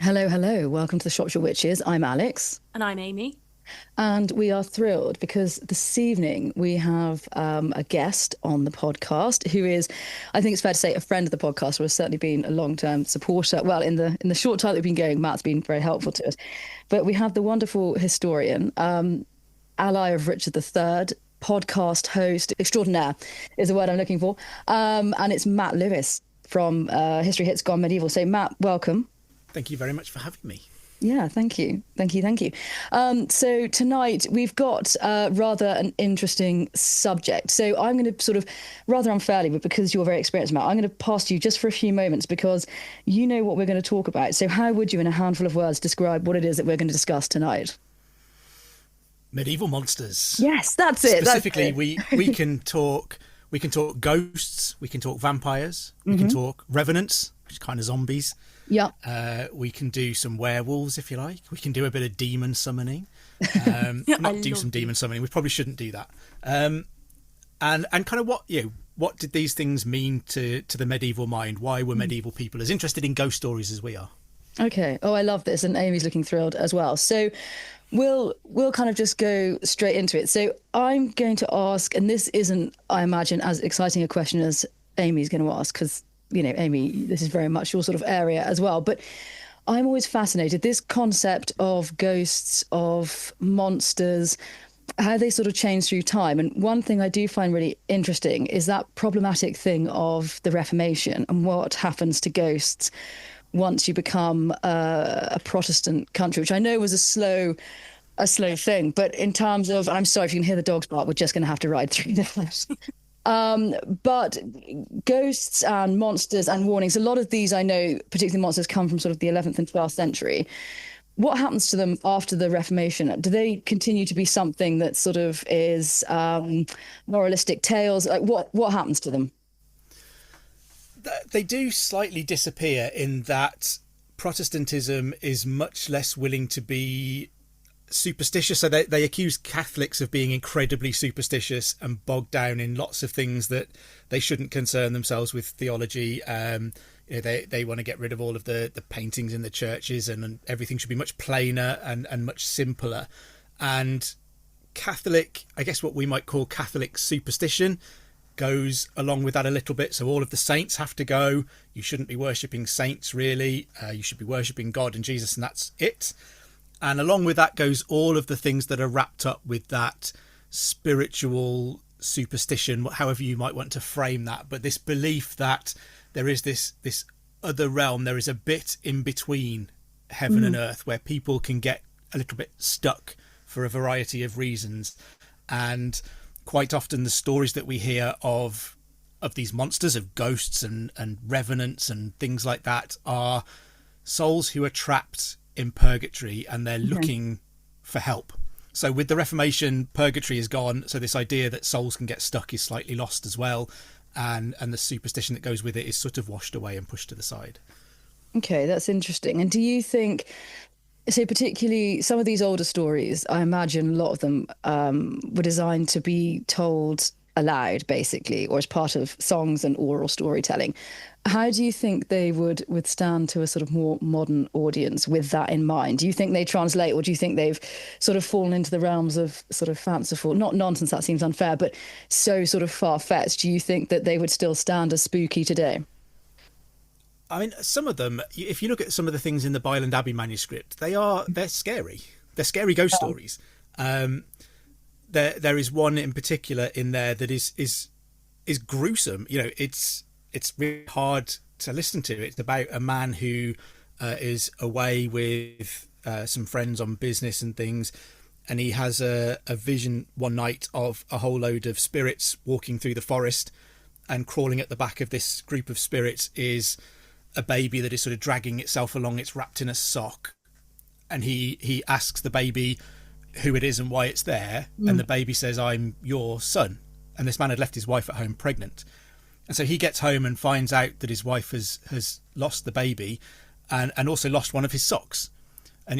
Hello, hello. Welcome to the Shropshire Witches. I'm Alex. And I'm Amy. And we are thrilled because this evening we have a guest on the podcast who is, I think it's fair to say, a friend of the podcast, or has certainly been a long-term supporter. Well, in the short time that we've been going, Matt's been very helpful to us. But we have the wonderful historian, ally of Richard III, podcast host extraordinaire is the word I'm looking for. And it's Matt Lewis from History Hits Gone Medieval. So, Matt, welcome. Thank you very much for having me. Yeah, thank you. So tonight we've got rather an interesting subject. So I'm going to sort of, rather unfairly, but because you're very experienced, Matt, I'm going to pass to you just for a few moments because you know what we're going to talk about. So how would you, in a handful of words, describe what it is that we're going to discuss tonight? Medieval monsters. Yes, that's it. Specifically, we can talk ghosts, we can talk vampires, we can talk revenants, which are kind of zombies. Yeah. We can do some werewolves if you like. We can do a bit of demon summoning. Not do some demon summoning. We probably shouldn't do that. And kind of what did these things mean to the medieval mind? Why were medieval people as interested in ghost stories as we are? Okay. Oh, I love this, and Amy's looking thrilled as well. So we'll kind of just go straight into it. So I'm going to ask, and this isn't, I imagine, as exciting a question as Amy's going to ask, because Amy, this is very much your sort of area as well. But I'm always fascinated, this concept of ghosts, of monsters, how they sort of change through time. And one thing I do find really interesting is that problematic thing of the Reformation and what happens to ghosts once you become a Protestant country, which I know was a slow thing. But in terms of, and I'm sorry if you can hear the dogs bark, we're just going to have to ride through this. But ghosts and monsters and warnings, a lot of these, I know, particularly monsters, come from sort of the 11th and 12th century. What happens to them after the Reformation? Do they continue to be something that sort of is moralistic tales? Like what happens to them? They do slightly disappear in that Protestantism is much less willing to be superstitious. So they accuse Catholics of being incredibly superstitious and bogged down in lots of things that they shouldn't concern themselves with theology. They want to get rid of all of the paintings in the churches, and everything should be much plainer and much simpler. And Catholic, I guess what we might call Catholic superstition, goes along with that a little bit. So all of the saints have to go. You shouldn't be worshipping saints, really. You should be worshipping God and Jesus, and that's it. And along with that goes all of the things that are wrapped up with that spiritual superstition, however you might want to frame that. But this belief that there is this other realm, there is a bit in between heaven and earth where people can get a little bit stuck for a variety of reasons. And quite often the stories that we hear of these monsters, of ghosts and revenants and things like that, are souls who are trapped in purgatory and they're looking for help. So with the Reformation, purgatory is gone, so this idea that souls can get stuck is slightly lost as well, and the superstition that goes with it is sort of washed away and pushed to the side. Okay, that's interesting. And do you think, so particularly some of these older stories, I imagine a lot of them were designed to be told aloud, basically, or as part of songs and oral storytelling. How do you think they would withstand to a sort of more modern audience with that in mind? Do you think they translate, or do you think they've sort of fallen into the realms of sort of fanciful, not nonsense, that seems unfair, but so sort of far-fetched? Do you think that they would still stand as spooky today? I mean, some of them, if you look at some of the things in the Byland Abbey manuscript, they're scary. They're scary ghost stories. There is one in particular in there that is gruesome. It's really hard to listen to. It's about a man who is away with some friends on business and things, and he has a vision one night of a whole load of spirits walking through the forest, and crawling at the back of this group of spirits is a baby that is sort of dragging itself along. It's wrapped in a sock, and he asks the baby who it is and why it's there, and the baby says, "I'm your son." And this man had left his wife at home pregnant. And so he gets home and finds out that his wife has lost the baby and also lost one of his socks. And,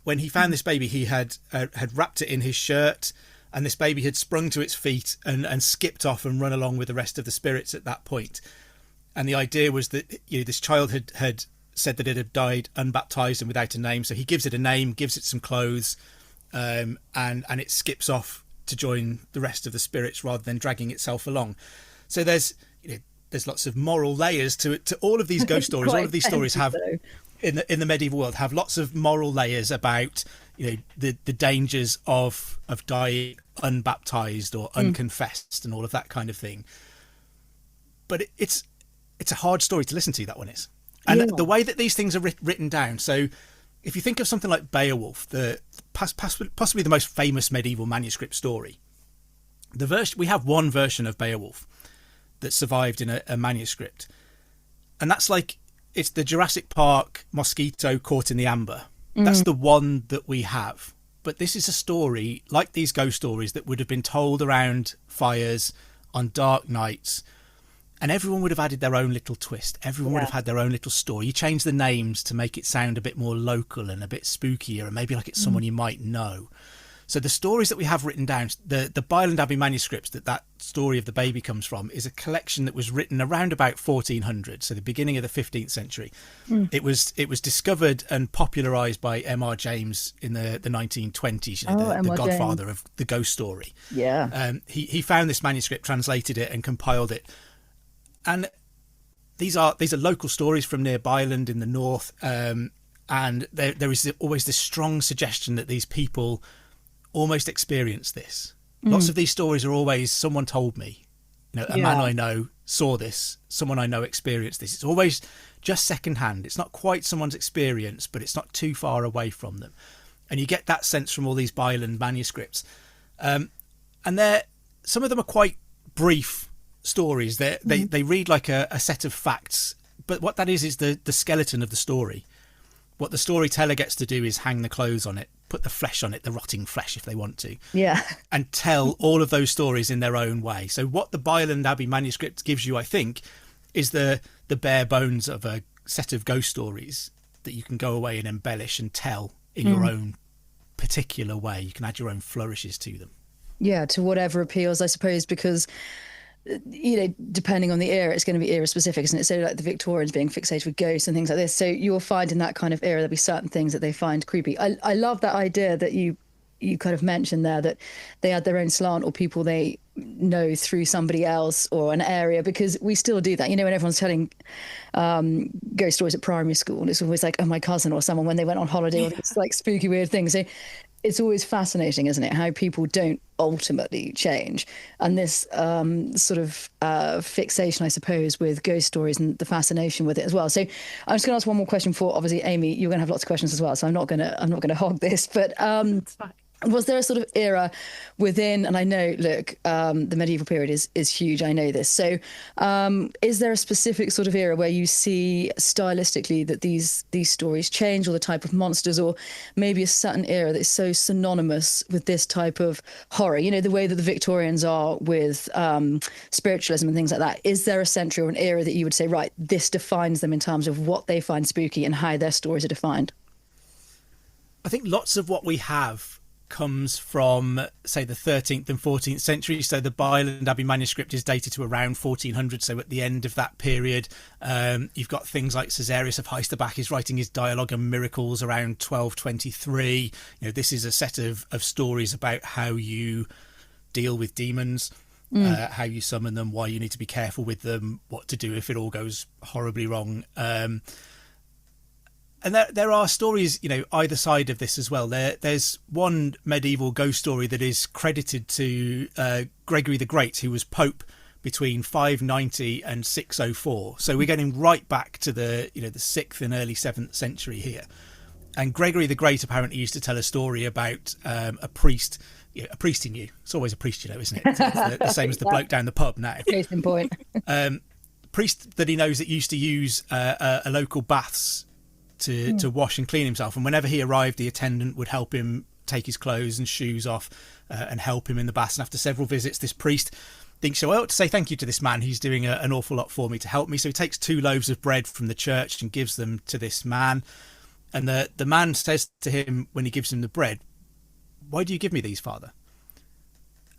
when he found this baby, he had wrapped it in his shirt, and this baby had sprung to its feet and skipped off and run along with the rest of the spirits at that point. And the idea was that this child had said that it had died unbaptized and without a name. So he gives it a name, gives it some clothes, and it skips off to join the rest of the spirits rather than dragging itself along. So there's lots of moral layers to it. To all of these ghost stories, all of these stories have in the medieval world have lots of moral layers about the dangers of dying unbaptized or unconfessed and all of that kind of thing. But it's a hard story to listen to, that one is. And the way that these things are written down. So if you think of something like Beowulf, possibly the most famous medieval manuscript story, we have one version of Beowulf that survived in a manuscript. And that's like, it's the Jurassic Park mosquito caught in the amber. That's the one that we have. But this is a story, like these ghost stories, that would have been told around fires on dark nights. And everyone would have added their own little twist. Everyone would have had their own little story. You change the names to make it sound a bit more local and a bit spookier, and maybe like it's someone you might know. So the stories that we have written down, the Byland Abbey manuscripts that story of the baby comes from, is a collection that was written around about 1400, so the beginning of the 15th century. It was discovered and popularised by M.R. James in the 1920s, the godfather of the ghost story. Yeah. He found this manuscript, translated it and compiled it. And these are local stories from near Byland in the north, and there is always this strong suggestion that these people almost experienced this. Lots of these stories are always, someone told me, a man I know saw this, someone I know experienced this. It's always just secondhand. It's not quite someone's experience, but it's not too far away from them. And you get that sense from all these Byland manuscripts. And some of them are quite brief stories. They read like a set of facts, but what that is the skeleton of the story. What the storyteller gets to do is hang the clothes on it, put the flesh on it, the rotting flesh if they want to, and tell all of those stories in their own way. So what the Byland Abbey manuscript gives you, I think, is the bare bones of a set of ghost stories that you can go away and embellish and tell in your own particular way. You can add your own flourishes to them. Yeah, to whatever appeals, I suppose, because depending on the era, it's going to be era specific, isn't it? So like the Victorians being fixated with ghosts and things like this. So you'll find in that kind of era, there'll be certain things that they find creepy. I love that idea that you kind of mentioned there, that they had their own slant or people they know through somebody else or an area, because we still do that. When everyone's telling ghost stories at primary school, and it's always like, oh, my cousin or someone when they went on holiday, or it's like spooky, weird things. So it's always fascinating, isn't it, how people don't ultimately change. And this sort of fixation, I suppose, with ghost stories and the fascination with it as well. So I'm just going to ask one more question for, obviously, Amy, you're going to have lots of questions as well, so I'm not going to hog this, but That's fine. was there a sort of era within, and I know, look, the medieval period is huge, I know this. So is there a specific sort of era where you see stylistically that these stories change, or the type of monsters, or maybe a certain era that is so synonymous with this type of horror, the way that the Victorians are with spiritualism and things like that? Is there a century or an era that you would say, right, this defines them in terms of what they find spooky and how their stories are defined? I think lots of what we have comes from, say, the 13th and 14th century. So the Byland Abbey manuscript is dated to around 1400, so at the end of that period. You've got things like Caesarius of Heisterbach is writing his Dialogue and Miracles around 1223. This is a set of stories about how you deal with demons, how you summon them, why you need to be careful with them, what to do if it all goes horribly wrong. And there are stories, either side of this as well. There's one medieval ghost story that is credited to Gregory the Great, who was Pope between 590 and 604. So we're getting right back to the 6th and early 7th century here. And Gregory the Great apparently used to tell a story about a priest. A priest he knew. It's always a priest, isn't it? It's the same as the bloke down the pub now. Case in point. Priest that he knows that used to use a local baths to wash and clean himself, and whenever he arrived, the attendant would help him take his clothes and shoes off and help him in the baths. And after several visits, this priest thinks, well, to say thank you to this man, he's doing an awful lot for me to help me. So he takes 2 loaves of bread from the church and gives them to this man. And the man says to him when he gives him the bread, "Why do you give me these, Father?"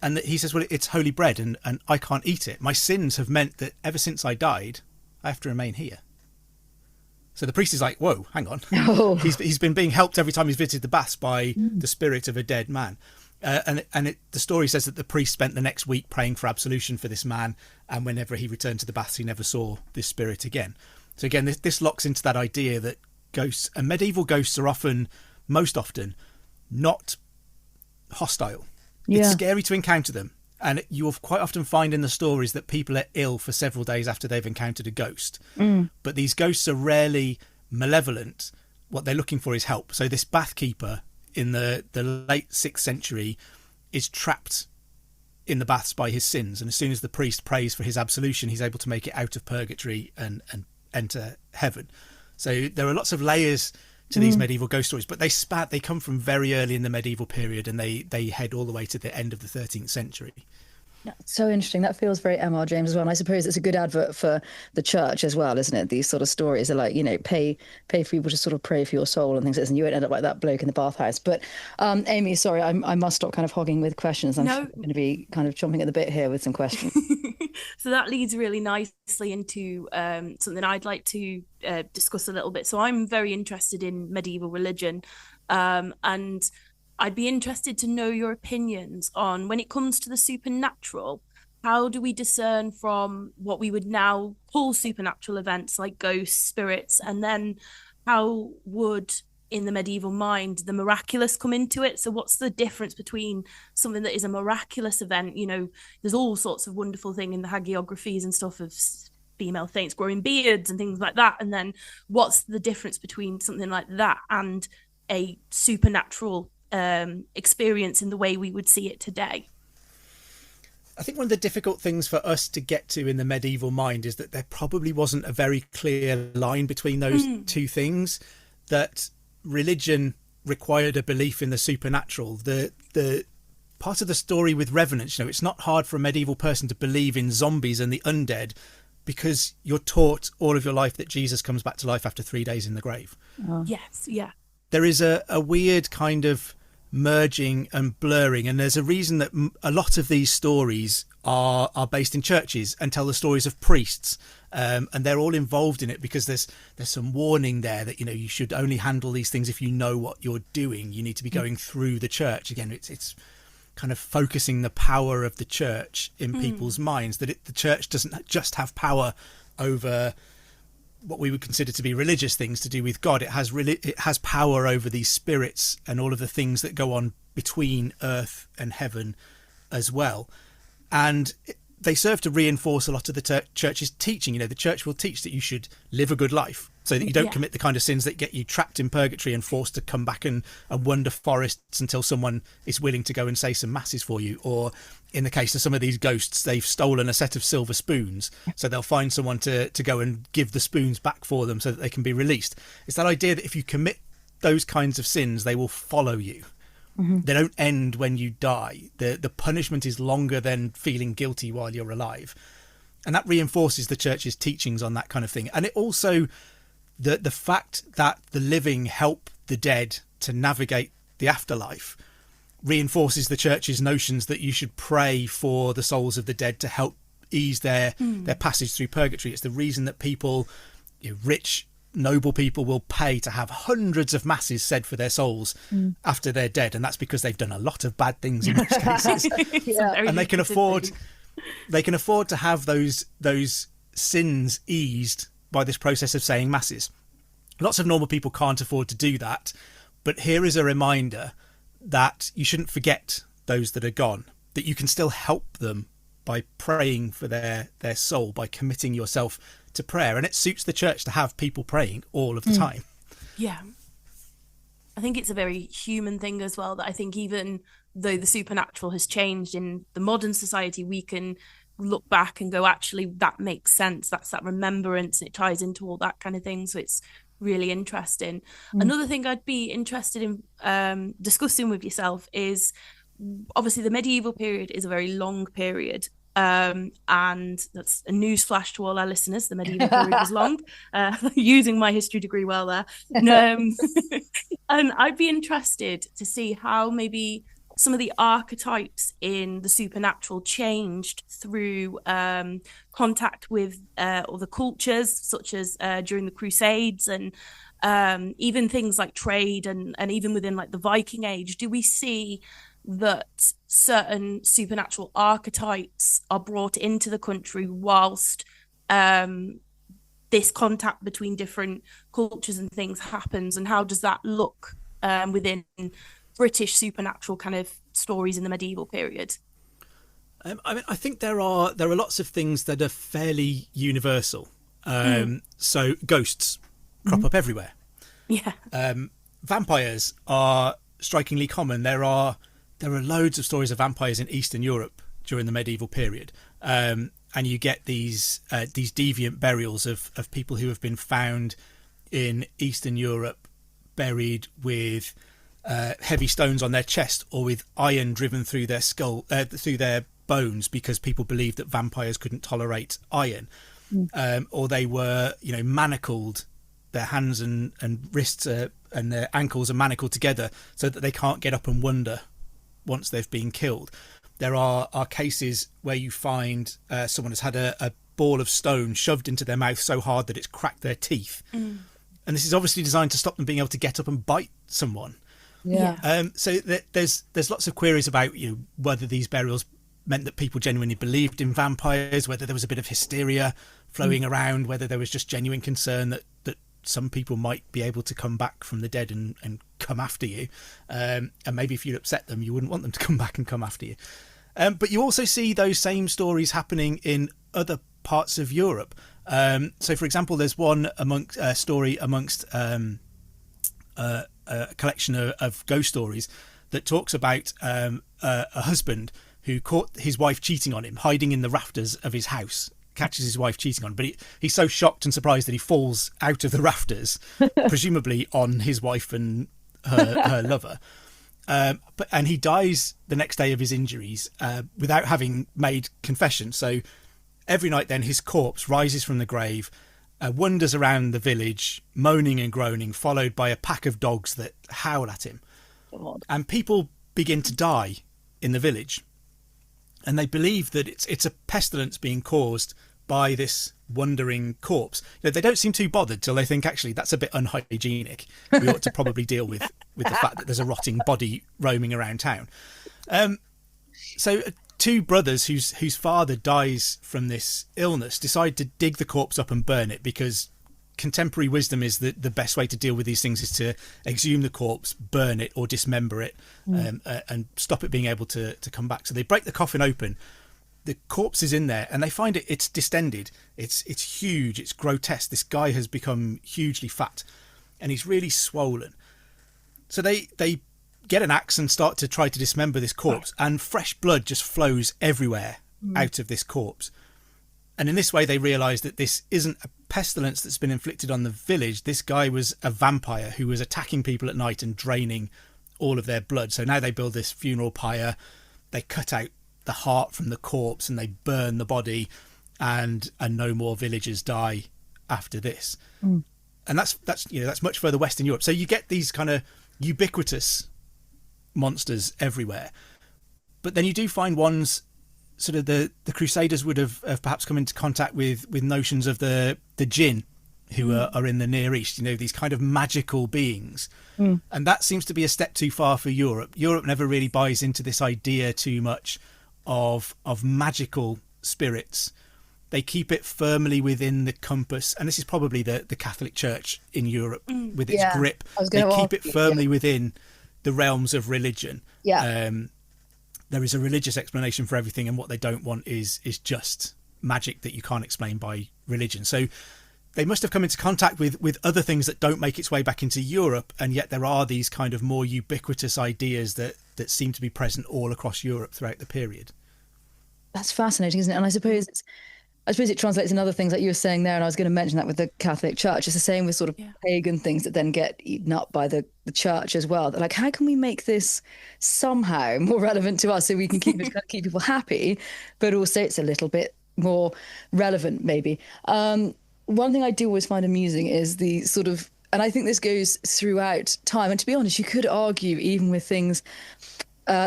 And he says, "Well, it's holy bread and I can't eat it. My sins have meant that ever since I died, I have to remain here." So the priest is like, whoa, hang on. Oh. He's been being helped every time he's visited the baths by the spirit of a dead man. The story says that the priest spent the next week praying for absolution for this man, and whenever he returned to the baths, he never saw this spirit again. So again, this locks into that idea that ghosts and medieval ghosts are most often, not hostile. Yeah. It's scary to encounter them. And you will quite often find in the stories that people are ill for several days after they've encountered a ghost. But these ghosts are rarely malevolent. What they're looking for is help. So this bath keeper in the late 6th century is trapped in the baths by his sins. And as soon as the priest prays for his absolution, he's able to make it out of purgatory and enter heaven. So there are lots of layers to these medieval ghost stories, but they come from very early in the medieval period, and they head all the way to the end of the 13th century. That's so interesting. That feels very M.R. James as well. And I suppose it's a good advert for the church as well, isn't it? These sort of stories are like, pay for people to sort of pray for your soul and things like this, and you won't end up like that bloke in the bathhouse. But Amy, sorry, I must stop kind of hogging with questions. I'm going to be kind of chomping at the bit here with some questions. So that leads really nicely into something I'd like to discuss a little bit. So I'm very interested in medieval religion, and I'd be interested to know your opinions on, when it comes to the supernatural, how do we discern from what we would now call supernatural events like ghosts, spirits, and then how would, in the medieval mind, the miraculous come into it? So what's the difference between something that is a miraculous event? There's all sorts of wonderful things in the hagiographies and stuff of female saints growing beards and things like that. And then what's the difference between something like that and a supernatural experience in the way we would see it today? I think one of the difficult things for us to get to in the medieval mind is that there probably wasn't a very clear line between those two things, that religion required a belief in the supernatural. The part of the story with Revenants, it's not hard for a medieval person to believe in zombies and the undead because you're taught all of your life that Jesus comes back to life after 3 days in the grave. Oh. Yes, yeah. There is a weird kind of merging and blurring, and there's a reason that a lot of these stories are based in churches and tell the stories of priests, and they're all involved in it because there's some warning there that you should only handle these things if you know what you're doing. You need to be going through the church. Again, it's kind of focusing the power of the church in people's minds, that the church doesn't just have power over what we would consider to be religious things to do with God. It has power over these spirits and all of the things that go on between earth and heaven as well. And they serve to reinforce a lot of the church's teaching. The church will teach that you should live a good life so that you don't commit the kind of sins that get you trapped in purgatory and forced to come back and wander forests until someone is willing to go and say some masses for you. Or in the case of some of these ghosts, they've stolen a set of silver spoons, so they'll find someone to go and give the spoons back for them so that they can be released. It's that idea that if you commit those kinds of sins, they will follow you. They don't end when you die. The punishment is longer than feeling guilty while you're alive. And that reinforces the church's teachings on that kind of thing. And it also, the fact that the living help the dead to navigate the afterlife reinforces the church's notions that you should pray for the souls of the dead to help ease their passage through purgatory. It's the reason that people, rich, noble people, will pay to have hundreds of masses said for their souls after they're dead, and that's because they've done a lot of bad things in most cases. And they can afford to have those sins eased by this process of saying masses. Lots of normal people can't afford to do that, but here is a reminder that you shouldn't forget those that are gone, that you can still help them by praying for their soul, by committing yourself to prayer. And it suits the church to have people praying all of the time. Yeah. I think it's a very human thing as well, that I think even though the supernatural has changed in the modern society, we can look back and go, actually, that makes sense. That's that remembrance. It ties into all that kind of thing. So it's really interesting. Another thing I'd be interested in discussing with yourself is, obviously the medieval period is a very long period. And that's a news flash to all our listeners. The medieval period was long, using my history degree well there. And I'd be interested to see how maybe some of the archetypes in the supernatural changed through contact with other cultures, such as during the Crusades, and even things like trade, and even within like the Viking Age? Do we see that certain supernatural archetypes are brought into the country whilst this contact between different cultures and things happens? And how does that look within British supernatural kind of stories in the medieval period? I mean, I think there are lots of things that are fairly universal. So ghosts crop up everywhere. Yeah. Vampires are strikingly common. There are loads of stories of vampires in Eastern Europe during the medieval period, and you get these deviant burials of people who have been found in Eastern Europe, buried with heavy stones on their chest, or with iron driven through their skull, through their bones, because people believed that vampires couldn't tolerate iron, or they were, manacled. Their hands and wrists and their ankles are manacled together so that they can't get up and wander once they've been killed. There are cases where you find someone has had a ball of stone shoved into their mouth so hard that it's cracked their teeth. And this is obviously designed to stop them being able to get up and bite someone. Yeah. So there's lots of queries about whether these burials meant that people genuinely believed in vampires, whether there was a bit of hysteria flowing around, whether there was just genuine concern that some people might be able to come back from the dead and come after you. And maybe if you upset them, you wouldn't want them to come back and come after you. But you also see those same stories happening in other parts of Europe. So, for example, there's one story amongst a collection of ghost stories that talks about a husband who caught his wife cheating on him, hiding in the rafters of his house. Catches his wife cheating on him, but he's so shocked and surprised that he falls out of the rafters, presumably on his wife and her lover. And he dies the next day of his injuries without having made confession. So every night then his corpse rises from the grave, wanders around the village, moaning and groaning, followed by a pack of dogs that howl at him. God. And people begin to die in the village. And they believe that it's a pestilence being caused by this wandering corpse. They don't seem too bothered till they think, actually, that's a bit unhygienic. We ought to probably deal with the fact that there's a rotting body roaming around town. So two brothers whose father dies from this illness decide to dig the corpse up and burn it, because contemporary wisdom is that the best way to deal with these things is to exhume the corpse, burn it or dismember it, and stop it being able to come back. So they break the coffin open. The corpse is in there and they find it's distended. It's huge. It's grotesque. This guy has become hugely fat and he's really swollen. So they get an axe and start to try to dismember this corpse, and fresh blood just flows everywhere out of this corpse. And in this way, they realise that this isn't a pestilence that's been inflicted on the village. This guy was a vampire who was attacking people at night and draining all of their blood. So now they build this funeral pyre. They cut out the heart from the corpse and they burn the body, and no more villagers die after this. And that's much further west in Europe. So you get these kind of ubiquitous monsters everywhere. But then you do find ones. Sort of the Crusaders would have perhaps come into contact with notions of the jinn, who are in the Near East, these kind of magical beings. And that seems to be a step too far for Europe. Europe never really buys into this idea too much of magical spirits. They keep it firmly within the compass, and this is probably the Catholic Church in Europe with its grip. They keep it firmly within the realms of religion. There is a religious explanation for everything, and what they don't want is just magic that you can't explain by religion. So they must have come into contact with other things that don't make its way back into Europe, and yet there are these kind of more ubiquitous ideas that seem to be present all across Europe throughout the period. That's fascinating, isn't it? And I suppose it translates in other things like you were saying there, and I was going to mention that with the Catholic Church. It's the same with sort of pagan things that then get eaten up by the church as well. They're like, how can we make this somehow more relevant to us so we can keep people happy, but also it's a little bit more relevant maybe. One thing I do always find amusing is the sort of, and I think this goes throughout time, and to be honest, you could argue even with things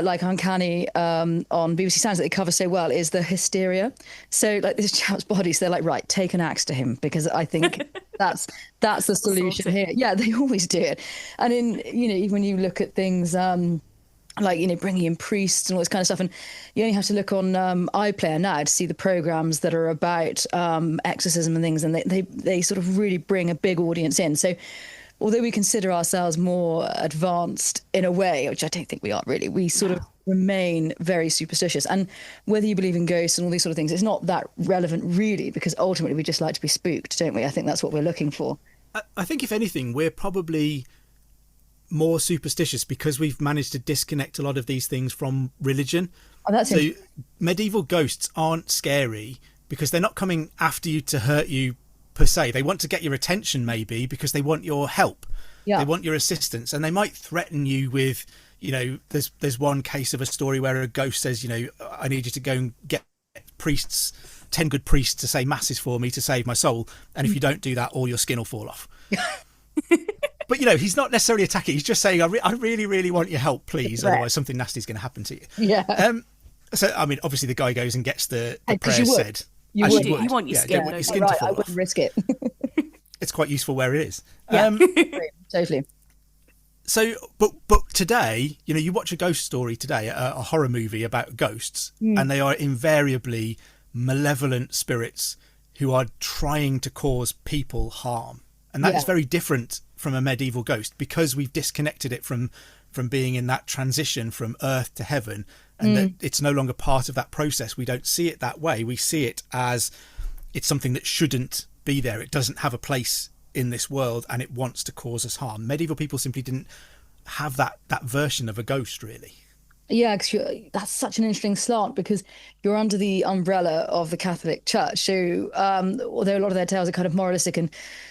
like uncanny on BBC Sounds that they cover so well is the hysteria. So like this chap's body, so they're like, right, take an axe to him, because I think that's the solution here. Yeah, they always do it. And in, even when you look at things like, bringing in priests and all this kind of stuff, and you only have to look on iPlayer now to see the programs that are about exorcism and things, and they sort of really bring a big audience in. So although we consider ourselves more advanced in a way, which I don't think we are really, we sort of remain very superstitious. And whether you believe in ghosts and all these sort of things, it's not that relevant really, because ultimately we just like to be spooked, don't we? I think that's what we're looking for. I think if anything, we're probably more superstitious because we've managed to disconnect a lot of these things from religion. So medieval ghosts aren't scary because they're not coming after you to hurt you per se. They want to get your attention, maybe because they want your help. They want your assistance, and they might threaten you with, there's one case of a story where a ghost says, I need you to go and get 10 good priests to say masses for me to save my soul, and if you don't do that, all your skin will fall off. But he's not necessarily attacking. He's just saying, I really, really want your help, please. Otherwise something nasty is going to happen to you. So I mean, obviously the guy goes and gets the prayer said. You would. You want your skin, your skin to fall I wouldn't off. risk it. It's quite useful where it is. Totally. So, but today, you watch a ghost story today, a horror movie about ghosts, and they are invariably malevolent spirits who are trying to cause people harm. And that is very different from a medieval ghost, because we've disconnected it from being in that transition from earth to heaven, and that it's no longer part of that process. We don't see it that way. We see it as it's something that shouldn't be there. It doesn't have a place in this world, and it wants to cause us harm. Medieval people simply didn't have that version of a ghost, really. Yeah, because that's such an interesting slant, because you're under the umbrella of the Catholic Church. So although a lot of their tales are kind of moralistic and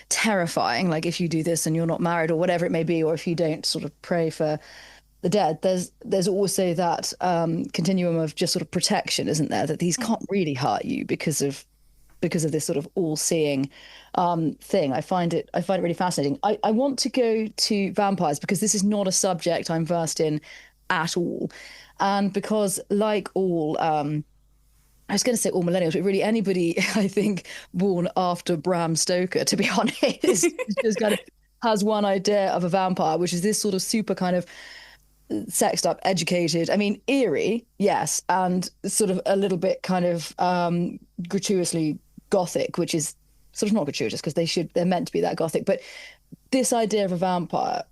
terrifying, like if you do this and you're not married or whatever it may be, or if you don't sort of pray for the dead, there's also that continuum of just sort of protection, isn't there? That these can't really hurt you because of this sort of all-seeing thing. I find it really fascinating. I want to go to vampires because this is not a subject I'm versed in at all, and because like all I was going to say all millennials, but really anybody I think born after Bram Stoker, to be honest, just kind of has one idea of a vampire, which is this sort of super kind of sexed up, educated, I mean eerie, yes, and sort of a little bit kind of gratuitously gothic, which is sort of not gratuitous because they're meant to be that gothic. But this idea of a vampire,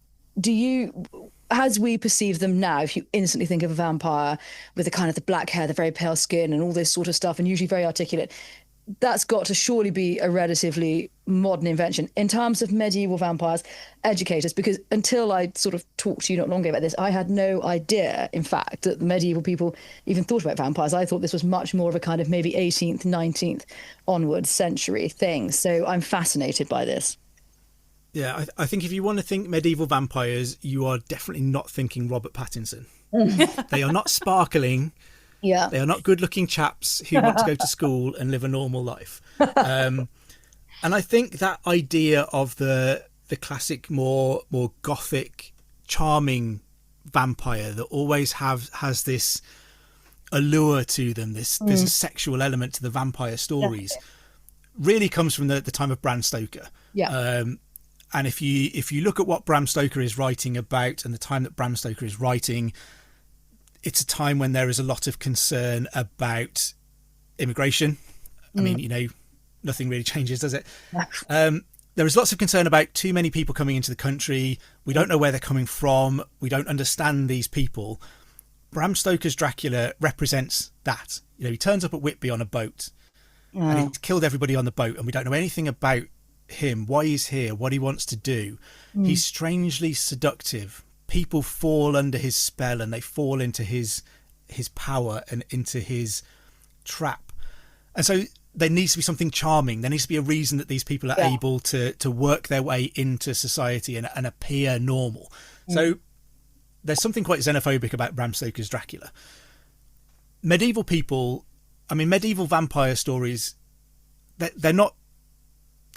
as we perceive them now, if you instantly think of a vampire with the kind of the black hair, the very pale skin and all this sort of stuff, and usually very articulate, that's got to surely be a relatively modern invention. In terms of medieval vampires, educators, because until I sort of talked to you not long ago about this, I had no idea, in fact, that medieval people even thought about vampires. I thought this was much more of a kind of maybe 18th, 19th onwards century thing. So I'm fascinated by this. Yeah, I think if you want to think medieval vampires, you are definitely not thinking Robert Pattinson. They are not sparkling. Yeah. They are not good-looking chaps who want to go to school and live a normal life. And I think that idea of the classic, more gothic, charming vampire that always has this allure to them, there's a sexual element to the vampire stories, really comes from the time of Bram Stoker. Yeah. And if you look at what Bram Stoker is writing about and the time that Bram Stoker is writing, it's a time when there is a lot of concern about immigration. I mean, nothing really changes, does it? There is lots of concern about too many people coming into the country. We don't know where they're coming from. We don't understand these people. Bram Stoker's Dracula represents that. He turns up at Whitby on a boat and he's killed everybody on the boat, and we don't know anything about him, why he's here, what he wants to do. He's strangely seductive. People fall under his spell and they fall into his power and into his trap. And so there needs to be something charming. There needs to be a reason that these people are able to work their way into society and appear normal. So there's something quite xenophobic about Bram Stoker's Dracula. Medieval people, I mean, medieval vampire stories, they're not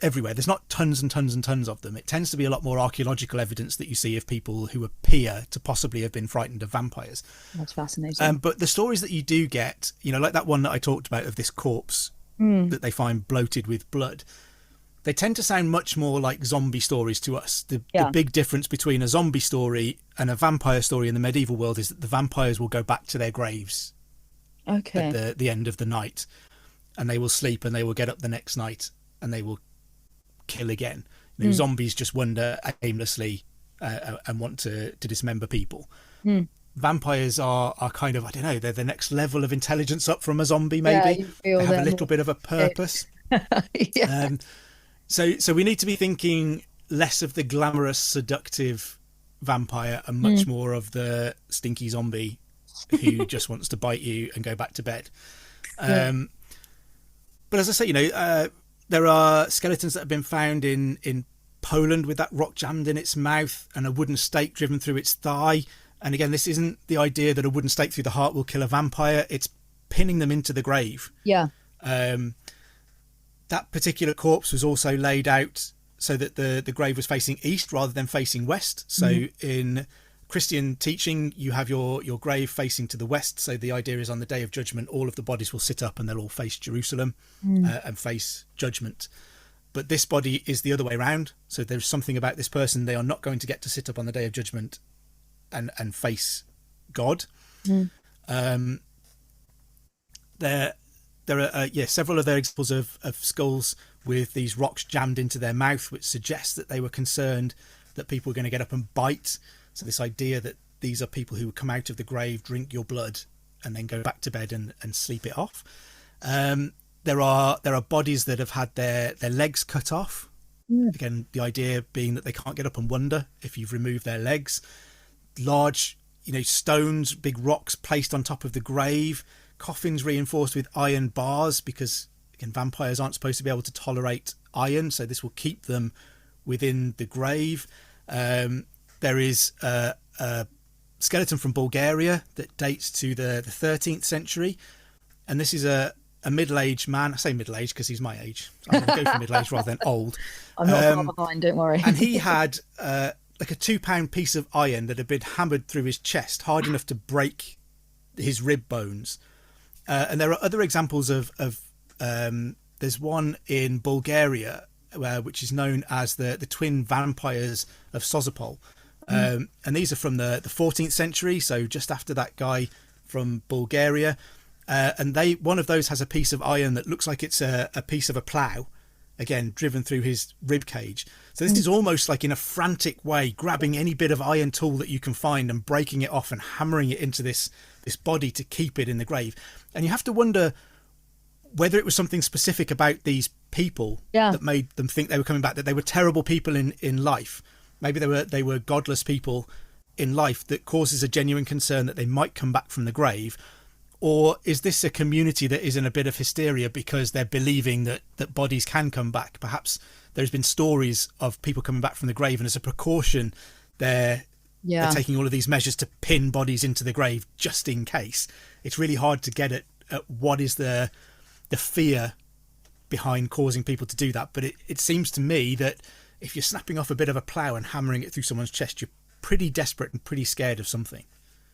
everywhere. There's not tons and tons and tons of them. It tends to be a lot more archaeological evidence that you see of people who appear to possibly have been frightened of vampires. That's fascinating. But the stories that you do get, like that one that I talked about of this corpse that they find bloated with blood, they tend to sound much more like zombie stories to us. The big difference between a zombie story and a vampire story in the medieval world is that the vampires will go back to their graves at the end of the night, and they will sleep and they will get up the next night and they will kill again. Zombies just wander aimlessly and want to dismember people. Vampires are kind of, I don't know, they're the next level of intelligence up from a zombie, maybe. They have a little bit of a purpose. So we need to be thinking less of the glamorous, seductive vampire and much more of the stinky zombie who just wants to bite you and go back to bed. But as I say, there are skeletons that have been found in Poland with that rock jammed in its mouth and a wooden stake driven through its thigh. And again, this isn't the idea that a wooden stake through the heart will kill a vampire. It's pinning them into the grave. Yeah. That particular corpse was also laid out so that the grave was facing east rather than facing west. So in Christian teaching, you have your grave facing to the west. So the idea is on the Day of Judgment, all of the bodies will sit up and they'll all face Jerusalem and face judgment. But this body is the other way around. So there's something about this person. They are not going to get to sit up on the Day of Judgment and face God. There are several other examples of skulls with these rocks jammed into their mouth, which suggests that they were concerned that people were going to get up and bite. So this idea that these are people who would come out of the grave, drink your blood, and then go back to bed and sleep it off. There are bodies that have had their legs cut off. Again, the idea being that they can't get up and wander if you've removed their legs. Large, stones, big rocks placed on top of the grave. Coffins reinforced with iron bars because, again, vampires aren't supposed to be able to tolerate iron, so this will keep them within the grave. There is a skeleton from Bulgaria that dates to the 13th century, and this is a middle-aged man. I say middle-aged because he's my age. So I'm going to go for middle-aged rather than old. I'm not far behind, don't worry. And he had like a 2-pound piece of iron that had been hammered through his chest hard enough to break his rib bones. And there are other examples of there's one in Bulgaria which is known as the twin vampires of Sozopol. And these are from the 14th century, so just after that guy from Bulgaria. And one of those has a piece of iron that looks like it's a piece of a plough, again, driven through his rib cage. So this is almost like in a frantic way, grabbing any bit of iron tool that you can find and breaking it off and hammering it into this body to keep it in the grave. And you have to wonder whether it was something specific about these people that made them think they were coming back, that they were terrible people in life. Maybe they were godless people in life that causes a genuine concern that they might come back from the grave. Or is this a community that is in a bit of hysteria because they're believing that bodies can come back? Perhaps there's been stories of people coming back from the grave, and as a precaution, they're taking all of these measures to pin bodies into the grave just in case. It's really hard to get at what is the fear behind causing people to do that. But it seems to me that if you're snapping off a bit of a plough and hammering it through someone's chest, you're pretty desperate and pretty scared of something.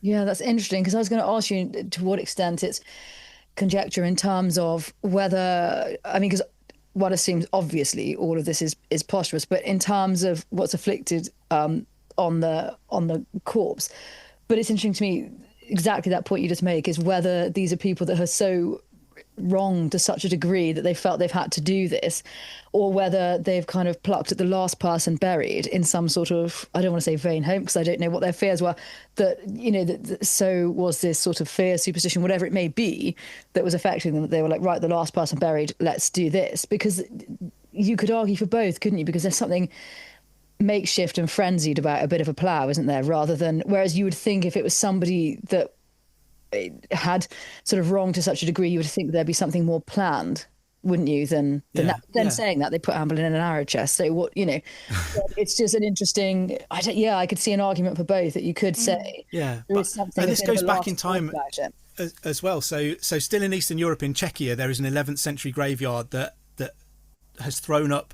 Yeah, that's interesting, because I was going to ask you to what extent it's conjecture in terms of whether, because what seems obviously all of this is posthumous, but in terms of what's afflicted on the corpse. But it's interesting to me, exactly that point you just make, is whether these are people that are so wrong to such a degree that they felt they've had to do this, or whether they've kind of plucked at the last person buried in some sort of, I don't want to say vain hope because I don't know what their fears were, that so was this sort of fear, superstition, whatever it may be, that was affecting them, that they were like, right, the last person buried, let's do this. Because you could argue for both, couldn't you? Because there's something makeshift and frenzied about a bit of a plough, isn't there? Rather than, whereas you would think if it was somebody that had sort of wrong to such a degree, you would think there'd be something more planned, wouldn't you? Than saying that they put Hamblin in an arrow chest. So what, it's just an interesting. I could see an argument for both, that you could say there is something. And this goes back in time as well. So still in Eastern Europe, in Czechia, there is an 11th century graveyard that has thrown up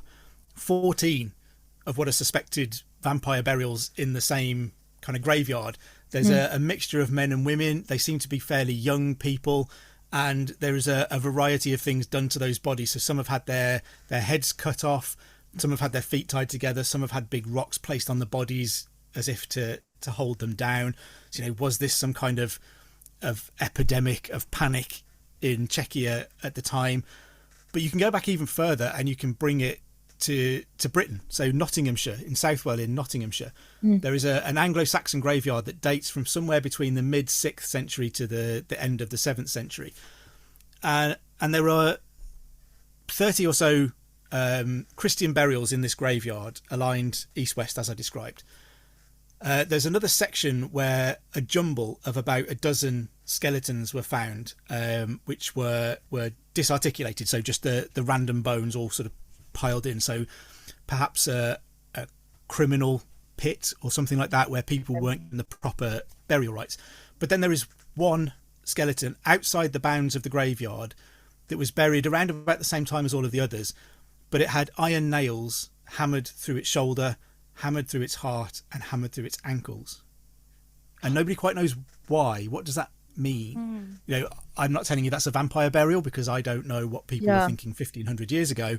14 of what are suspected vampire burials in the same kind of graveyard. There's a mixture of men and women. They seem to be fairly young people, and there is a variety of things done to those bodies. So some have had their heads cut off, some have had their feet tied together, some have had big rocks placed on the bodies as if to hold them down. So, you know, was this some kind of epidemic of panic in Czechia at the time? But you can go back even further and you can bring it to Britain. So Nottinghamshire, in Southwell in Nottinghamshire, there is an Anglo-Saxon graveyard that dates from somewhere between the mid 6th century to the end of the 7th century. And there are 30 or so Christian burials in this graveyard, aligned east-west as I described. There's another section where a jumble of about a dozen skeletons were found, which were disarticulated, so just the random bones all sort of piled in. So perhaps a criminal pit or something like that, where people weren't in the proper burial rites. But then there is one skeleton outside the bounds of the graveyard that was buried around about the same time as all of the others, but it had iron nails hammered through its shoulder, hammered through its heart, and hammered through its ankles. And nobody quite knows why. What does that mean? You know, I'm not telling you that's a vampire burial, because I don't know what people were thinking 1500 years ago.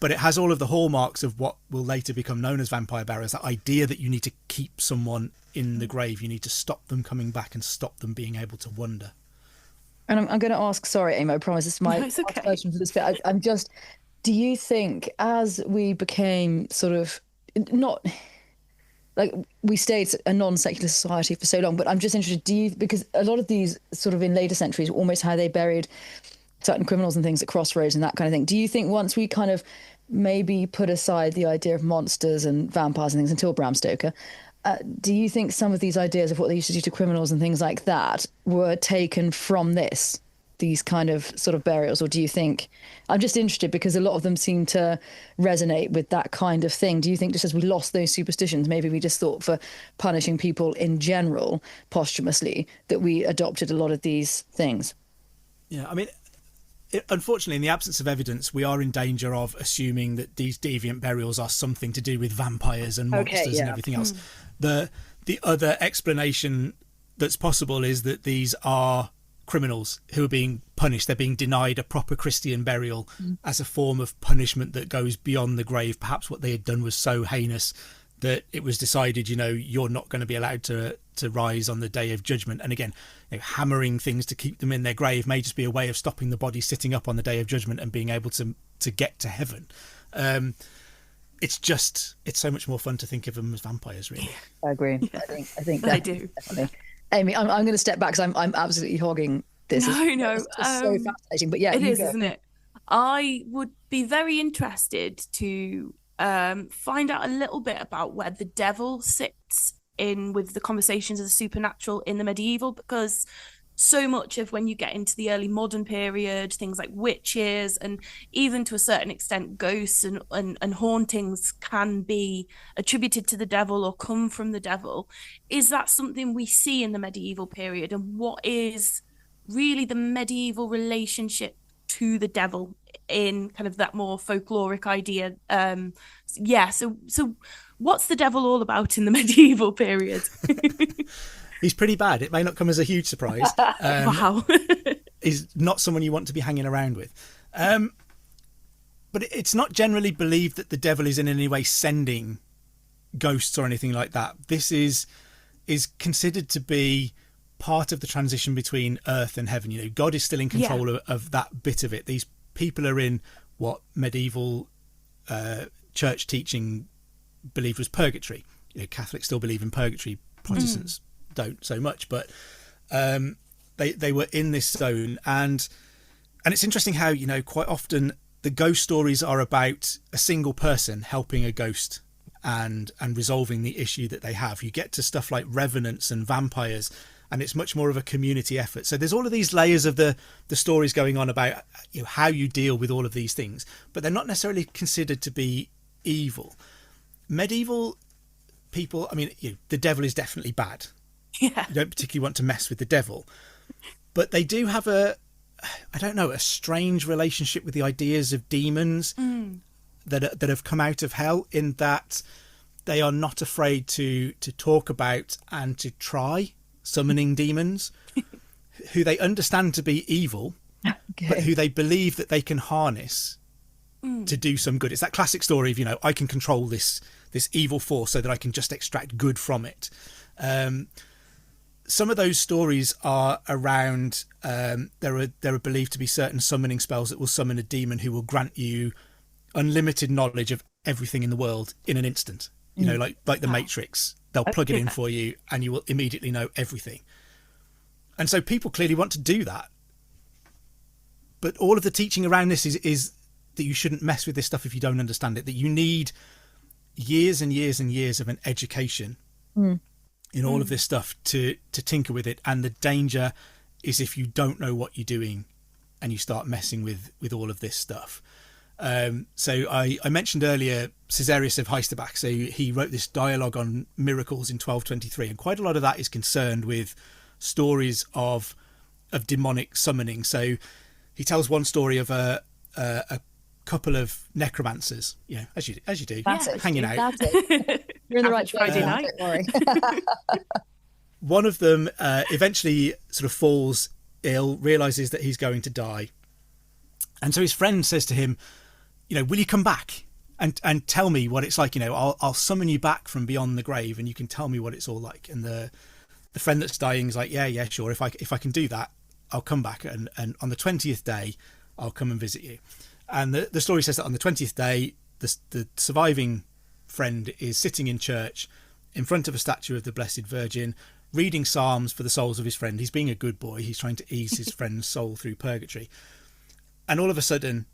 But it has all of the hallmarks of what will later become known as vampire burials. That idea that you need to keep someone in the grave, you need to stop them coming back and stop them being able to wander. And I'm going to ask, sorry, Amy, I promise this is my last question for this bit. I'm just, do you think as we became sort of, not like we stayed a non-secular society for so long, but I'm just interested, because a lot of these sort of in later centuries, almost how they buried certain criminals and things at crossroads and that kind of thing. Do you think once we kind of maybe put aside the idea of monsters and vampires and things until Bram Stoker, do you think some of these ideas of what they used to do to criminals and things like that were taken from these kind of sort of burials? Or do you think, I'm just interested because a lot of them seem to resonate with that kind of thing. Do you think just as we lost those superstitions, maybe we just thought for punishing people in general posthumously that we adopted a lot of these things? Yeah, I mean, unfortunately, in the absence of evidence, we are in danger of assuming that these deviant burials are something to do with vampires and monsters and everything else. The other explanation that's possible is that these are criminals who are being punished. They're being denied a proper Christian burial as a form of punishment that goes beyond the grave. Perhaps what they had done was so heinous that it was decided, you know, you're not going to be allowed to rise on the day of judgment. And again, you know, hammering things to keep them in their grave may just be a way of stopping the body sitting up on the day of judgment and being able to get to heaven. It's so much more fun to think of them as vampires, really. I agree. Yeah. I think I do. Definitely. Amy, I'm going to step back because I'm absolutely hogging this. No, it's so fascinating. But yeah, it is, isn't it? I would be very interested to find out a little bit about where the devil sits in with the conversations of the supernatural in the medieval, because so much of when you get into the early modern period, things like witches and even to a certain extent ghosts and hauntings can be attributed to the devil or come from the devil. Is that something we see in the medieval period? And what is really the medieval relationship to the devil in kind of that more folkloric idea? So what's the devil all about in the medieval period? He's pretty bad. It may not come as a huge surprise. Wow. He's not someone you want to be hanging around with. But it's not generally believed that the devil is in any way sending ghosts or anything like that. This is considered to be part of the transition between earth and heaven. You know, God is still in control of that bit of it. These people are in what medieval church teaching believed was purgatory. You know, Catholics still believe in purgatory. Protestants don't so much, but they were in this zone, and it's interesting how, you know, quite often the ghost stories are about a single person helping a ghost and resolving the issue that they have. You get to stuff like revenants and vampires, and it's much more of a community effort. So there's all of these layers of the stories going on about, you know, how you deal with all of these things, but they're not necessarily considered to be evil. Medieval people, I mean, you know, the devil is definitely bad. Yeah. You don't particularly want to mess with the devil, but they do have a strange relationship with the ideas of demons. that have come out of hell, in that they are not afraid to talk about and to try summoning demons who they understand to be evil, but who they believe that they can harness to do some good. It's that classic story of, I can control this evil force so that I can just extract good from it. Some of those stories are around, there are believed to be certain summoning spells that will summon a demon who will grant you unlimited knowledge of everything in the world in an instant. Like the Matrix. They'll plug it in for you and you will immediately know everything. And so people clearly want to do that. But all of the teaching around this is that you shouldn't mess with this stuff if you don't understand it, that you need years and years and years of an education in all of this stuff to tinker with it. And the danger is if you don't know what you're doing and you start messing with all of this stuff. So I mentioned earlier Caesarius of Heisterbach. So he wrote this dialogue on miracles in 1223, and quite a lot of that is concerned with stories of demonic summoning. So he tells one story of a couple of necromancers, as you do, hanging out. That's it. You're in the right Friday night. Don't worry. One of them eventually sort of falls ill, realizes that he's going to die, and so his friend says to him, will you come back and tell me what it's like? I'll summon you back from beyond the grave and you can tell me what it's all like. And the friend that's dying is like, yeah, sure. If I can do that, I'll come back. And on the 20th day, I'll come and visit you. And the story says that on the 20th day, the surviving friend is sitting in church in front of a statue of the Blessed Virgin, reading psalms for the souls of his friend. He's being a good boy. He's trying to ease his friend's soul through purgatory. And all of a sudden,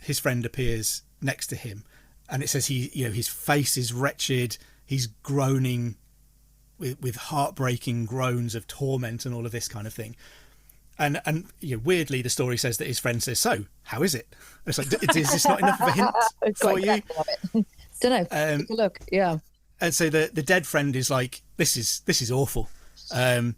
his friend appears next to him, and it says his face is wretched. He's groaning with heartbreaking groans of torment and all of this kind of thing. And weirdly, the story says that his friend says, "So, how is it?" It's like, is this not enough of a hint for you? Don't know. Take a look. Yeah. And so the dead friend is like, "This is awful. I'm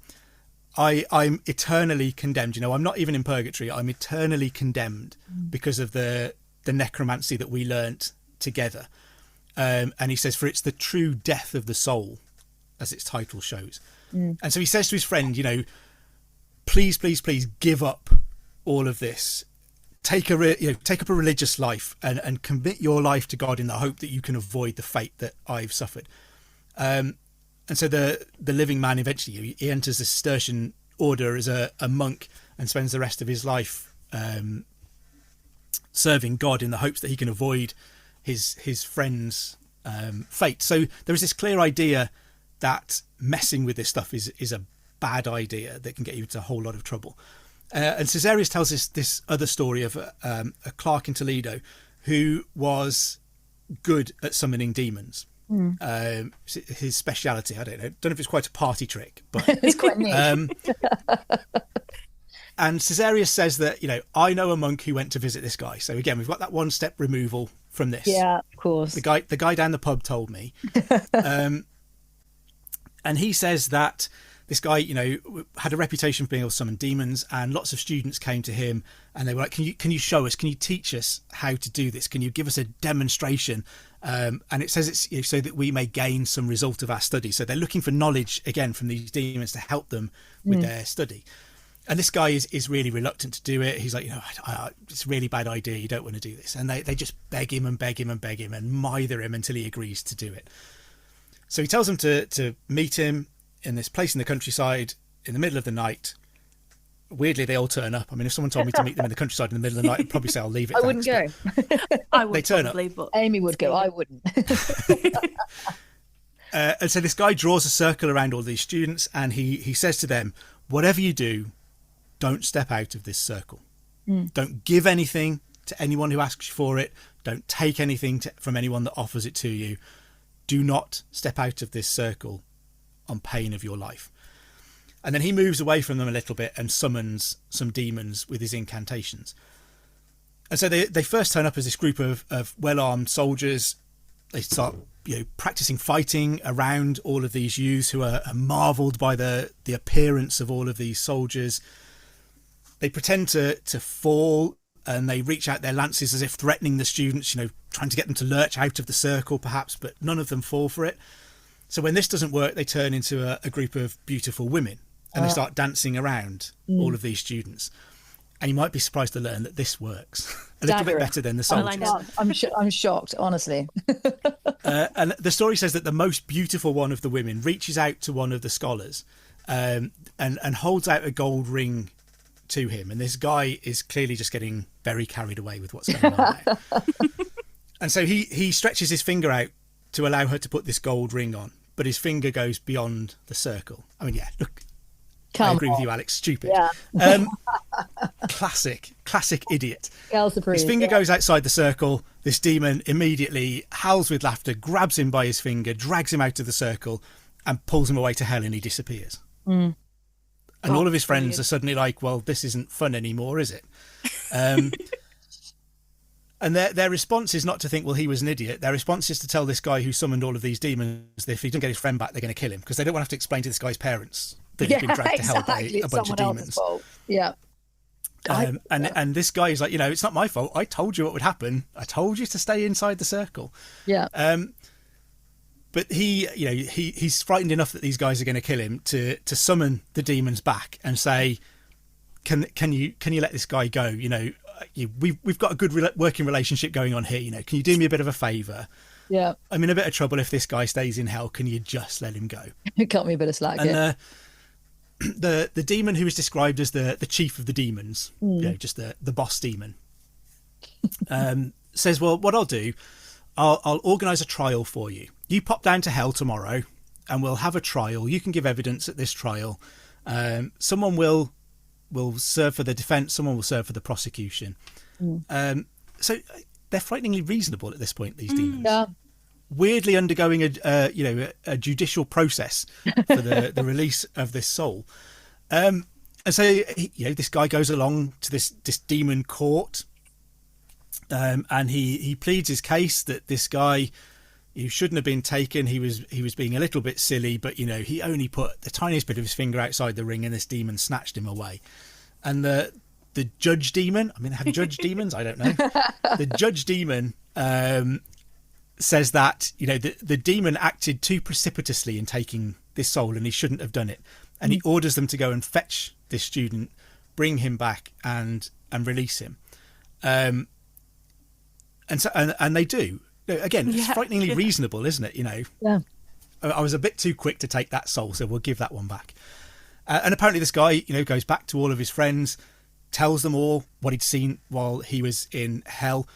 eternally condemned. I'm not even in purgatory. I'm eternally condemned because of the necromancy that we learnt together." And he says, "For it's the true death of the soul," as its title shows. And so he says to his friend, please give up all of this. Take up a religious life and commit your life to God in the hope that you can avoid the fate that I've suffered. And so the living man eventually he enters the Cistercian order as a monk and spends the rest of his life serving God in the hopes that he can avoid his friend's fate. So there is this clear idea that messing with this stuff is a bad idea that can get you into a whole lot of trouble. And Caesarius tells us this other story of a clerk in Toledo who was good at summoning demons. His speciality, I don't know if it's quite a party trick, but it's quite neat. And Caesarius says that, I know a monk who went to visit this guy. So again, we've got that one step removal from this. Yeah, of course. The guy down the pub told me. And he says that this guy, had a reputation for being able to summon demons, and lots of students came to him and they were like, can you show us, can you teach us how to do this? Can you give us a demonstration? And it says it's so that we may gain some result of our study. So they're looking for knowledge again from these demons to help them with their study. And this guy is really reluctant to do it. He's like, it's a really bad idea. You don't want to do this. And they just beg him and beg him and beg him and mither him until he agrees to do it. So he tells them to meet him in this place in the countryside in the middle of the night. Weirdly, they all turn up. I mean, if someone told me to meet them in the countryside in the middle of the night, I'd probably say I'll leave it. I wouldn't go. I would. They turn probably, up. But Amy would go. I wouldn't. And so this guy draws a circle around all these students, and he says to them, whatever you do, don't step out of this circle. Don't give anything to anyone who asks you for it. Don't take anything from anyone that offers it to you. Do not step out of this circle on pain of your life. And then he moves away from them a little bit and summons some demons with his incantations. And so they first turn up as this group of well-armed soldiers. They start practicing fighting around all of these youths who are marvelled by the appearance of all of these soldiers. They pretend to fall, and they reach out their lances as if threatening the students, trying to get them to lurch out of the circle, perhaps, but none of them fall for it. So when this doesn't work, they turn into a group of beautiful women, and they start dancing around all of these students. And you might be surprised to learn that this works a little bit better than the soldiers. I'm shocked, honestly. And the story says that the most beautiful one of the women reaches out to one of the scholars and holds out a gold ring to him. And this guy is clearly just getting very carried away with what's going on now. And so he stretches his finger out to allow her to put this gold ring on, but his finger goes beyond the circle. I mean, yeah, look. I agree with you, Alex. Stupid. Yeah. Classic idiot. His finger goes outside the circle. This demon immediately howls with laughter, grabs him by his finger, drags him out of the circle, and pulls him away to hell, and he disappears. And all of his friends are suddenly like, well, this isn't fun anymore, is it? And their response is not to think, well, he was an idiot. Their response is to tell this guy who summoned all of these demons that if he doesn't get his friend back, they're going to kill him, because they don't want to have to explain to this guy's parents that he's been dragged to hell by a bunch of demons. Yeah. And this guy is like, it's not my fault. I told you what would happen. I told you to stay inside the circle. Yeah. But he's frightened enough that these guys are going to kill him to summon the demons back and say, can you let this guy go? We've got a good working relationship going on here. Can you do me a bit of a favour? Yeah. I'm in a bit of trouble if this guy stays in hell. Can you just let him go? Cut me a bit of slack. And the demon who is described as the chief of the demons, just the boss demon, says, well, what I'll do, I'll organise a trial for you. You pop down to hell tomorrow and we'll have a trial. You can give evidence at this trial. Someone will serve for the defence, someone will serve for the prosecution. So they're frighteningly reasonable at this point, these demons. Yeah. Weirdly undergoing a judicial process for the release of this soul. And so this guy goes along to this demon court, and he pleads his case that this guy who shouldn't have been taken, he was being a little bit silly, but he only put the tiniest bit of his finger outside the ring and this demon snatched him away. And the judge demon, I mean, have judge demons? I don't know. The judge demon says that the demon acted too precipitously in taking this soul and he shouldn't have done it, and he orders them to go and fetch this student, bring him back and release him, and they do. Again, it's frighteningly reasonable, isn't it? Yeah. I was a bit too quick to take that soul, so we'll give that one back. And apparently this guy goes back to all of his friends, tells them all what he'd seen while he was in hell,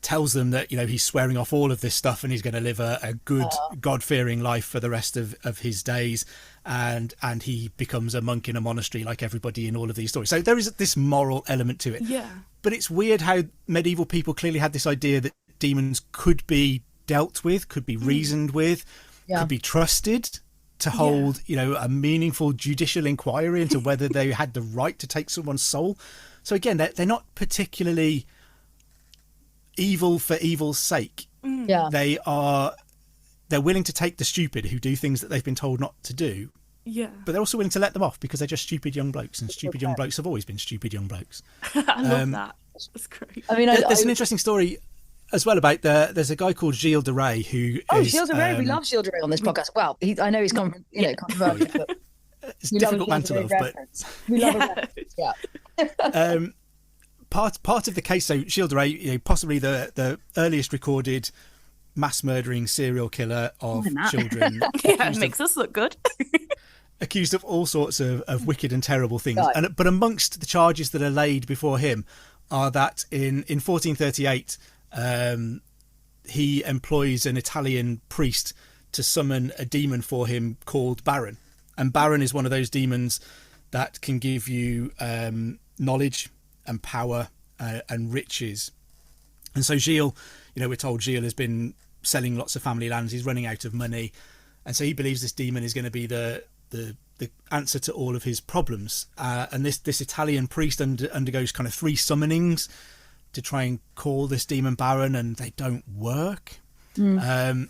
tells them that he's swearing off all of this stuff and he's going to live a good God-fearing life for the rest of his days, and he becomes a monk in a monastery like everybody in all of these stories. So there is this moral element to it. Yeah. But it's weird how medieval people clearly had this idea that demons could be dealt with, could be reasoned with, could be trusted to hold a meaningful judicial inquiry into whether they had the right to take someone's soul. So again, they're not particularly evil for evil's sake. Yeah. They're willing to take the stupid who do things that they've been told not to do. Yeah. But they're also willing to let them off because they're just stupid young blokes, and stupid young blokes have always been stupid young blokes. I love that. That's great. I mean, there's an interesting story as well about there's a guy called Gilles de Rais who Gilles de Rais, we love Gilles de Rais on this podcast. Well, I know he's controversial, but it's a difficult man to love, but we love a reference. Yeah. Part of the case, so Gilles de Rais, possibly the earliest recorded mass murdering serial killer of children. Yeah, it makes us look good. Accused of all sorts of wicked and terrible things. But amongst the charges that are laid before him are that in 1438 he employs an Italian priest to summon a demon for him called Baron. And Baron is one of those demons that can give you knowledge and power and riches. And so Gilles, we're told Gilles has been selling lots of family lands. He's running out of money. And so he believes this demon is going to be the answer to all of his problems. And this Italian priest undergoes kind of 3 summonings to try and call this demon Baron, and they don't work. And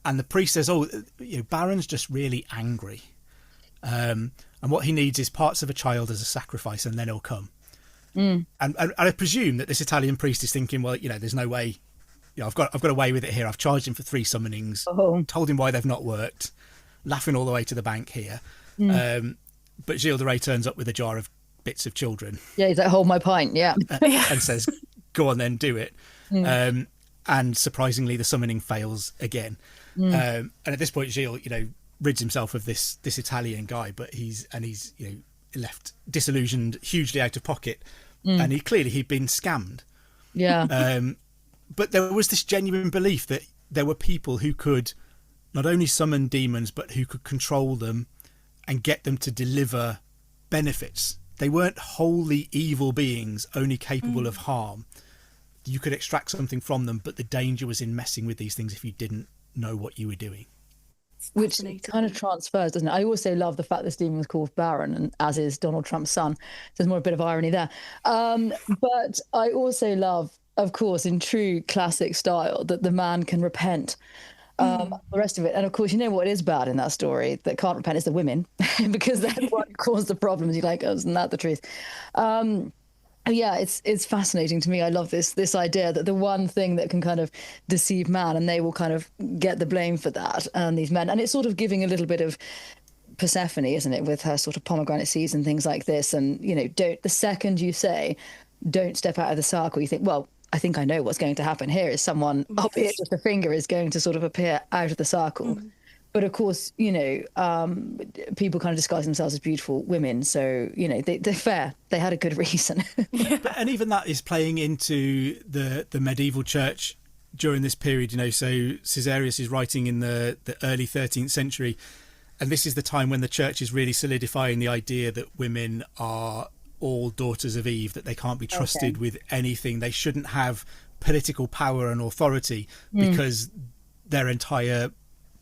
the priest says, Baron's just really angry. And what he needs is parts of a child as a sacrifice, and then he'll come. And I presume that this Italian priest is thinking, well, there's no way I've got away with it here. I've charged him for 3 summonings, told him why they've not worked, laughing all the way to the bank here. But Gilles de Rais turns up with a jar of bits of children. Yeah, he's like, hold my pint, yeah. And says, go on then, do it. And surprisingly, the summoning fails again. And at this point, Gilles, rids himself of this Italian guy, but he's left disillusioned, hugely out of pocket. And he'd been scammed. Yeah. But there was this genuine belief that there were people who could not only summon demons, but who could control them and get them to deliver benefits. They weren't wholly evil beings, only capable of harm. You could extract something from them, but the danger was in messing with these things if you didn't know what you were doing. Which kind of transfers, doesn't it? I also love the fact this demon was called Baron, and as is Donald Trump's son. There's more a bit of irony there. But I also love, of course, in true classic style, that the man can repent. The rest of it. And of course, what is bad in that story that can't repent is the women, because they're the one who caused the problems. You're like, oh, isn't that the truth? Yeah, it's fascinating to me. I love this idea that the one thing that can kind of deceive man, and they will kind of get the blame for that, and these men. And it's sort of giving a little bit of Persephone, isn't it, with her sort of pomegranate seeds and things like this. And, the second you say, don't step out of the circle, you think, well, I think I know what's going to happen here is someone, albeit just a finger, is going to sort of appear out of the circle. But of course, people kind of disguise themselves as beautiful women. So, they're fair. They had a good reason. And even that is playing into the medieval church during this period. So Caesarius is writing in the early 13th century. And this is the time when the church is really solidifying the idea that women are all daughters of Eve, that they can't be trusted with anything. They shouldn't have political power and authority because their entire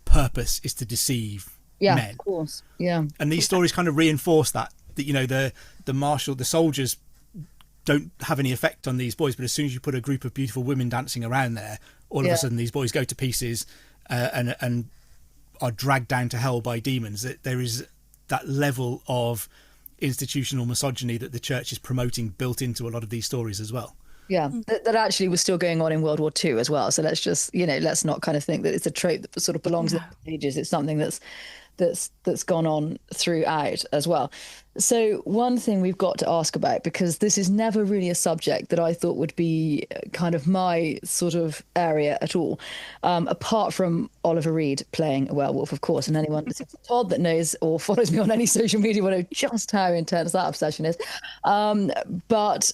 purpose is to deceive men. Of course. Yeah. And these stories kind of reinforce that the soldiers don't have any effect on these boys, but as soon as you put a group of beautiful women dancing around there, all of a sudden these boys go to pieces and are dragged down to hell by demons. There is that level of institutional misogyny that the church is promoting built into a lot of these stories as well. Yeah, that actually was still going on in World War II as well. So let's just, let's not kind of think that it's a trope that sort of belongs in the ages. It's something that's gone on throughout as well. So one thing we've got to ask about, because this is never really a subject that I thought would be kind of my sort of area at all, apart from Oliver Reed playing a werewolf, of course, and anyone listening to Todd that knows or follows me on any social media will know just how intense that obsession is. But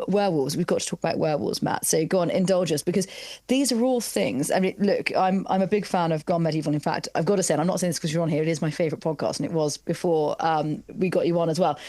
werewolves, we've got to talk about werewolves, Matt. So go on, indulge us, because these are all things. I mean, look, I'm a big fan of Gone Medieval. In fact, I've got to say, and I'm not saying this because you're on here, it is my favourite podcast, and it was before we got you on as well.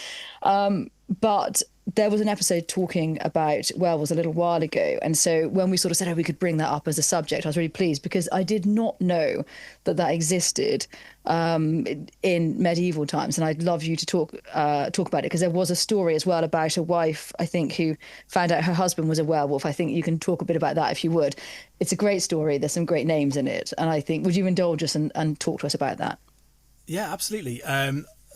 But there was an episode talking about werewolves a little while ago. And so when we sort of said, we could bring that up as a subject, I was really pleased, because I did not know that existed in medieval times. And I'd love you to talk about it, because there was a story as well about a wife, I think, who found out her husband was a werewolf. I think you can talk a bit about that if you would. It's a great story. There's some great names in it. And I think, would you indulge us and talk to us about that? Yeah, absolutely.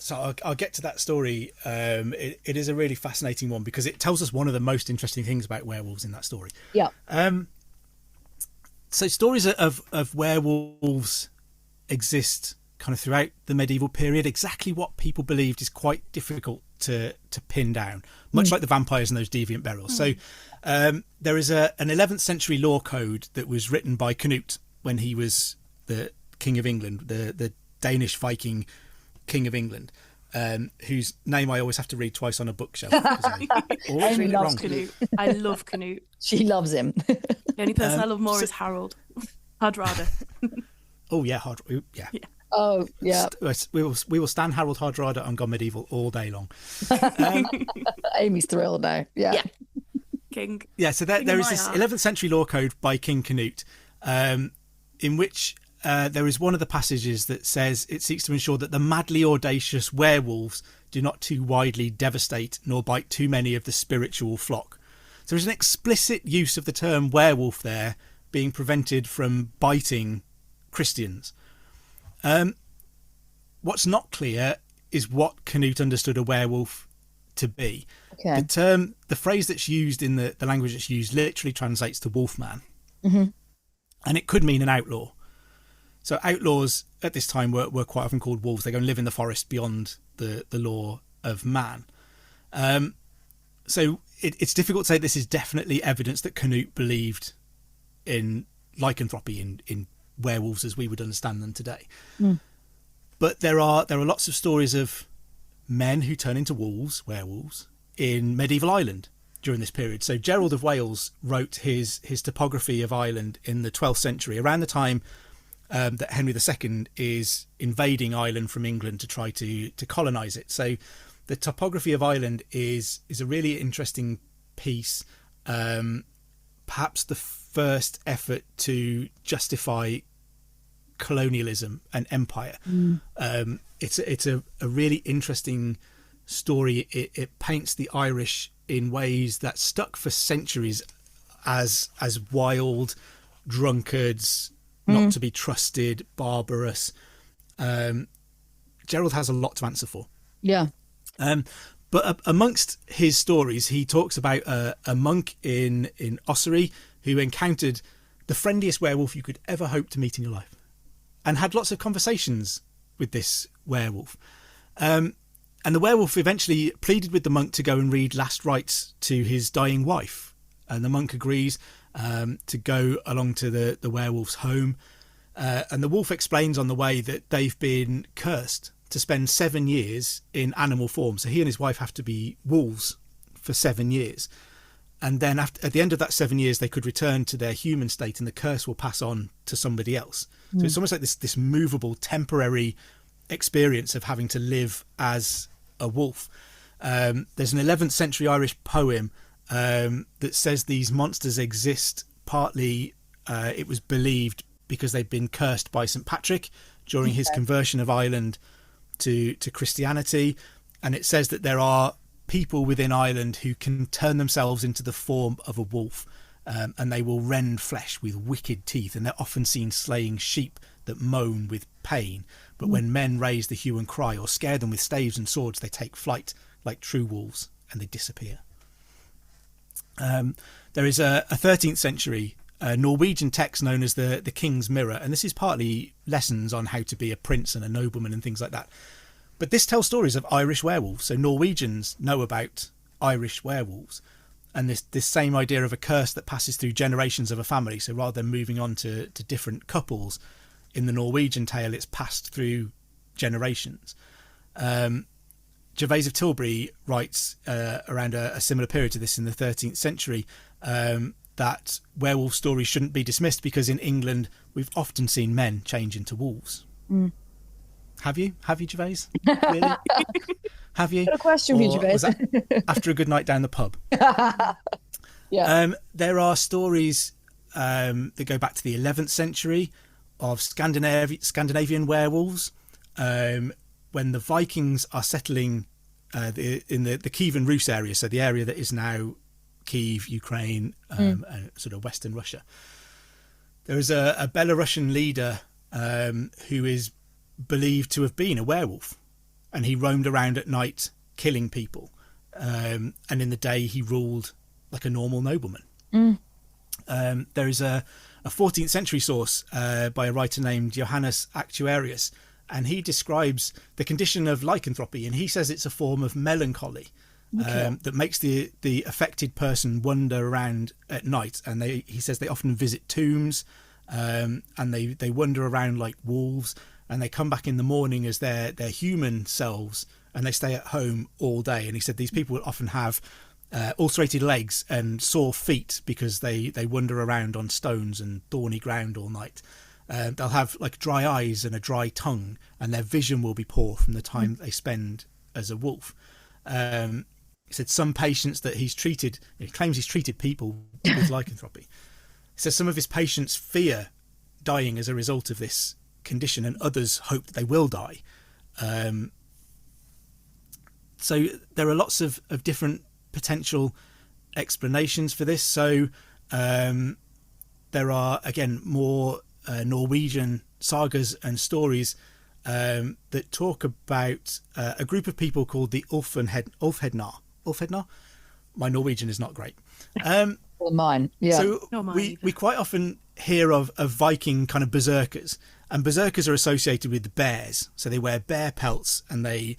So I'll get to that story. It is a really fascinating one, because it tells us one of the most interesting things about werewolves in that story. Yeah. So stories of werewolves exist kind of throughout the medieval period. Exactly what people believed is quite difficult to pin down, much like the vampires and those deviant burials. So there is an 11th century law code that was written by Canute when he was the King of England, the Danish Viking King of England, whose name I always have to read twice on a bookshelf. I always read it wrong. Canute. I love Canute. She loves him. The only person I love more is Harold. Hardrada. Oh yeah, yeah. Oh yeah. We will stand Harold Hardrada on Gone Medieval all day long. Amy's thrilled now. Yeah. King. Yeah. So there is this 11th century law code by King Canute, in which there is one of the passages that says it seeks to ensure that the madly audacious werewolves do not too widely devastate nor bite too many of the spiritual flock. So there's an explicit use of the term werewolf there being prevented from biting Christians. What's not clear is what Canute understood a werewolf to be. Okay. The phrase that's used in the language that's used literally translates to wolfman. And it could mean an outlaw. So outlaws at this time were quite often called wolves. They go and live in the forest beyond the law of man. So it's difficult to say this is definitely evidence that Canute believed in lycanthropy, in werewolves as we would understand them today. But there are lots of stories of men who turn into werewolves, in medieval Ireland during this period. So Gerald of Wales wrote his topography of Ireland in the 12th century, around the time that Henry II is invading Ireland from England to try to colonise it. So the topography of Ireland is a really interesting piece, perhaps the first effort to justify colonialism and empire. It's a really interesting story. It paints the Irish in ways that stuck for centuries as wild drunkards, not to be trusted, barbarous. Gerald has a lot to answer for. Yeah. But amongst his stories, he talks about a monk in Ossory who encountered the friendliest werewolf you could ever hope to meet in your life, and had lots of conversations with this werewolf. And the werewolf eventually pleaded with the monk to go and read last rites to his dying wife. And the monk agrees to go along to the werewolf's home. And the wolf explains on the way that they've been cursed to spend 7 years in animal form. So he and his wife have to be wolves for 7 years. And then at the end of that 7 years, they could return to their human state and the curse will pass on to somebody else. So it's almost like this movable, temporary experience of having to live as a wolf. There's an 11th century Irish poem that says these monsters exist. Partly it was believed because they'd been cursed by St. Patrick during his conversion of Ireland to Christianity. And it says that there are people within Ireland who can turn themselves into the form of a wolf, and they will rend flesh with wicked teeth, and they're often seen slaying sheep that moan with pain. But when men raise the hue and cry or scare them with staves and swords, they take flight like true wolves and they disappear. There is a 13th century Norwegian text known as the King's Mirror, and this is partly lessons on how to be a prince and a nobleman and things like that. But this tells stories of Irish werewolves. So Norwegians know about Irish werewolves, and this same idea of a curse that passes through generations of a family. So rather than moving on to different couples, in the Norwegian tale, it's passed through generations. Gervase of Tilbury writes around a similar period to this in the 13th century, that werewolf stories shouldn't be dismissed because in England we've often seen men change into wolves. Have you, Gervase? Really? Have you? Got a question for you, Gervase. Was that after a good night down the pub? Yeah. There are stories that go back to the 11th century of Scandinavian werewolves. When the Vikings are settling in the Kievan Rus area, so the area that is now Kiev, Ukraine, and sort of Western Russia. There is a Belarusian leader who is believed to have been a werewolf, and he roamed around at night killing people, and in the day he ruled like a normal nobleman. There is a 14th century source by a writer named Johannes Actuarius, and he describes the condition of lycanthropy, and he says it's a form of melancholy that makes the affected person wander around at night. And he says they often visit tombs, and they wander around like wolves, and they come back in the morning as their human selves, and they stay at home all day. And he said these people will often have ulcerated legs and sore feet because they wander around on stones and thorny ground all night. They'll have like dry eyes and a dry tongue, and their vision will be poor from the time they spend as a wolf. He said some patients that he claims he's treated people with lycanthropy. He says some of his patients fear dying as a result of this condition, and others hope that they will die. So there are lots of different potential explanations for this. So there are, again, more Norwegian sagas and stories that talk about a group of people called the Ulfhednar. My Norwegian is not great. Mine, yeah. So we quite often hear of Viking kind of berserkers, and berserkers are associated with bears. So they wear bear pelts and they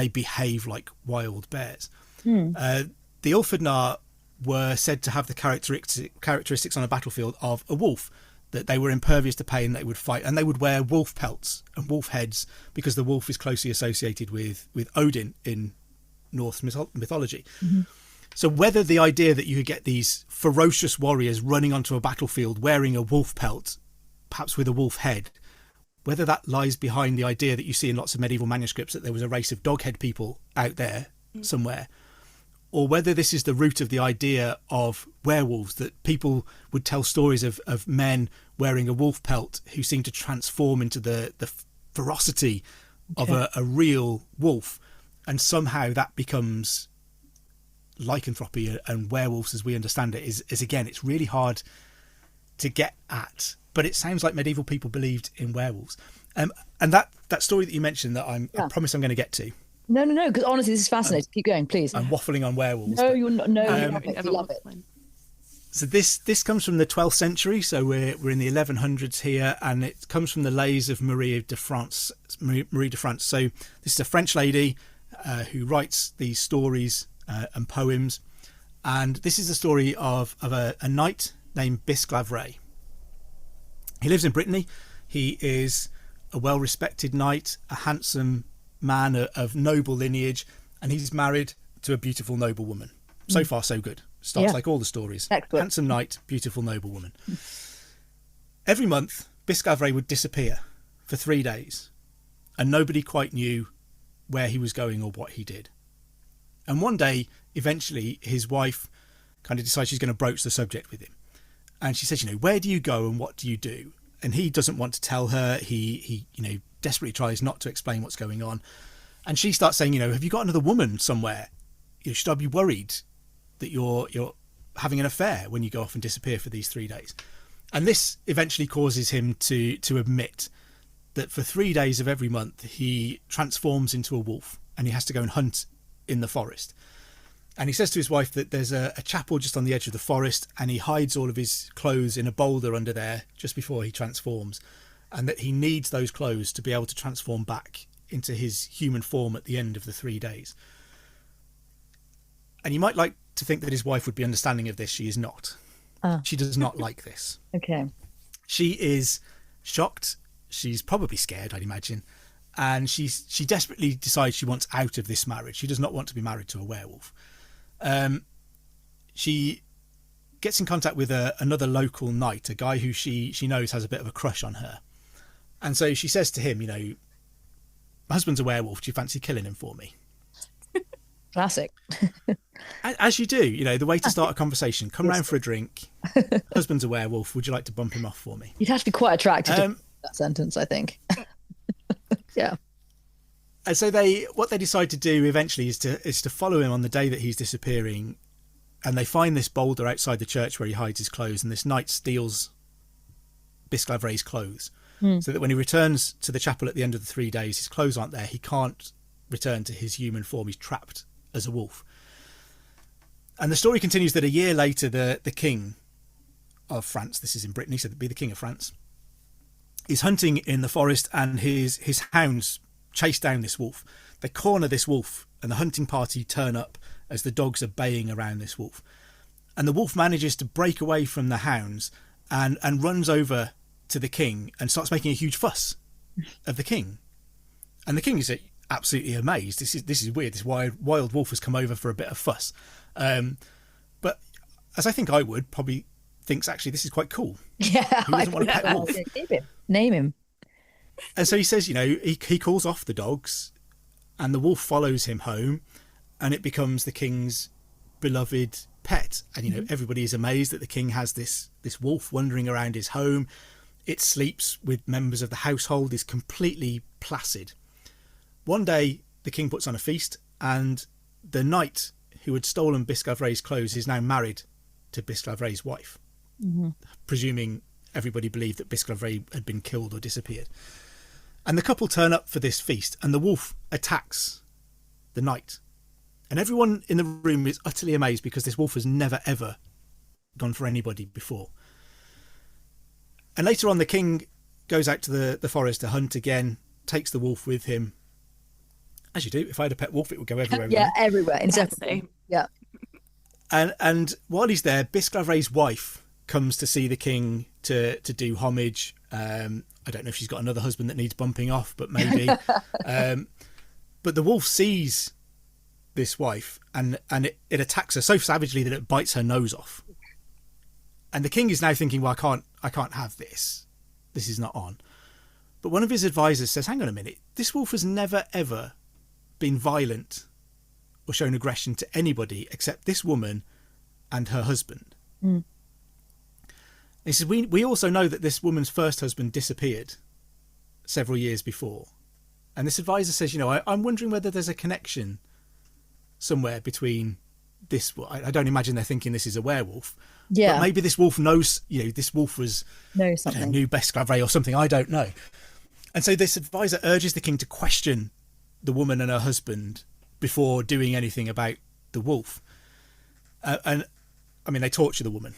behave like wild bears. The Ulfhednar were said to have the characteristics on a battlefield of a wolf, that they were impervious to pain, they would fight, and they would wear wolf pelts and wolf heads because the wolf is closely associated with Odin in Norse mythology. So whether the idea that you could get these ferocious warriors running onto a battlefield wearing a wolf pelt, perhaps with a wolf head, whether that lies behind the idea that you see in lots of medieval manuscripts that there was a race of dog-head people out there somewhere, or whether this is the root of the idea of werewolves, that people would tell stories of men wearing a wolf pelt who seem to transform into the ferocity of a real wolf, and somehow that becomes lycanthropy and werewolves as we understand it is again, it's really hard to get at, but it sounds like medieval people believed in werewolves. And that story that you mentioned that I promise I'm going to get to. No, because honestly, this is fascinating. Keep going, please. I'm waffling on werewolves. No, you're not. No, you love it. So this comes from the 12th century, so we're in the 1100s here, and it comes from the Lays of Marie de France. So this is a French lady who writes these stories and poems, and this is the story of a knight named Bisclavret. He lives in Brittany. He is a well-respected knight, a handsome man of noble lineage, and he's married to a beautiful noble woman. So far so good. Starts like all the stories. Excellent. Handsome knight, beautiful noble woman. Every month Bisclavret would disappear for 3 days, and nobody quite knew where he was going or what he did. And one day eventually his wife kind of decides she's going to broach the subject with him, and she says, where do you go and what do you do? And he doesn't want to tell her. He desperately tries not to explain what's going on. And she starts saying, have you got another woman somewhere? Should I be worried that you're having an affair when you go off and disappear for these 3 days? And this eventually causes him to admit that for 3 days of every month he transforms into a wolf and he has to go and hunt in the forest. And he says to his wife that there's a chapel just on the edge of the forest, and he hides all of his clothes in a boulder under there just before he transforms, and that he needs those clothes to be able to transform back into his human form at the end of the 3 days. And you might like to think that his wife would be understanding of this. She is not. She does not like this. Okay. She is shocked. She's probably scared, I'd imagine. And she desperately decides she wants out of this marriage. She does not want to be married to a werewolf. She gets in contact with another local knight, a guy who she knows has a bit of a crush on her. And so she says to him, my husband's a werewolf. Do you fancy killing him for me? Classic. As you do, the way to start a conversation. Come round for a drink. Husband's a werewolf. Would you like to bump him off for me? You'd have to be quite attracted to that sentence, I think. Yeah. And so what they decide to do eventually is to follow him on the day that he's disappearing, and they find this boulder outside the church where he hides his clothes, and this knight steals Bisclavret's clothes, so that when he returns to the chapel at the end of the 3 days, his clothes aren't there. He can't return to his human form. He's trapped as a wolf. And the story continues that a year later, the king of France, this is in Brittany, so it'd be the king of France, is hunting in the forest, and his hounds chase down this wolf. They corner this wolf, and the hunting party turn up as the dogs are baying around this wolf. And the wolf manages to break away from the hounds and runs over to the king and starts making a huge fuss of the king. And the king is absolutely amazed. This is weird. This wild wolf has come over for a bit of fuss. But as I think I would, probably thinks actually this is quite cool. Yeah, who doesn't want a pet wolf? Name him. And so he says, he calls off the dogs, and the wolf follows him home, and it becomes the king's beloved pet. And everybody is amazed that the king has this wolf wandering around his home. It sleeps with members of the household, is completely placid. One day the king puts on a feast, and the knight who had stolen Bisclavret's clothes is now married to Bisclavret's wife, presuming everybody believed that Bisclavret had been killed or disappeared. And the couple turn up for this feast, and the wolf attacks the knight. And everyone in the room is utterly amazed because this wolf has never, ever gone for anybody before. And later on, the king goes out to the forest to hunt again, takes the wolf with him. As you do. If I had a pet wolf, it would go everywhere. Yeah, everywhere. Inseparable. Yeah. And while he's there, Bisclavret's wife comes to see the king to do homage. I don't know if she's got another husband that needs bumping off, but maybe. But the wolf sees this wife and it attacks her so savagely that it bites her nose off. And the king is now thinking, well, I can't have this. This is not on. But one of his advisors says, hang on a minute, this wolf has never, ever been violent or shown aggression to anybody except this woman and her husband. Mm. He says, we also know that this woman's first husband disappeared several years before. And this advisor says, I'm wondering whether there's a connection somewhere between this. I don't imagine they're thinking this is a werewolf. Yeah. But maybe this wolf knows, this wolf was knew Bisclavret or something. I don't know. And so this advisor urges the king to question the woman and her husband before doing anything about the wolf. And I mean, they torture the woman.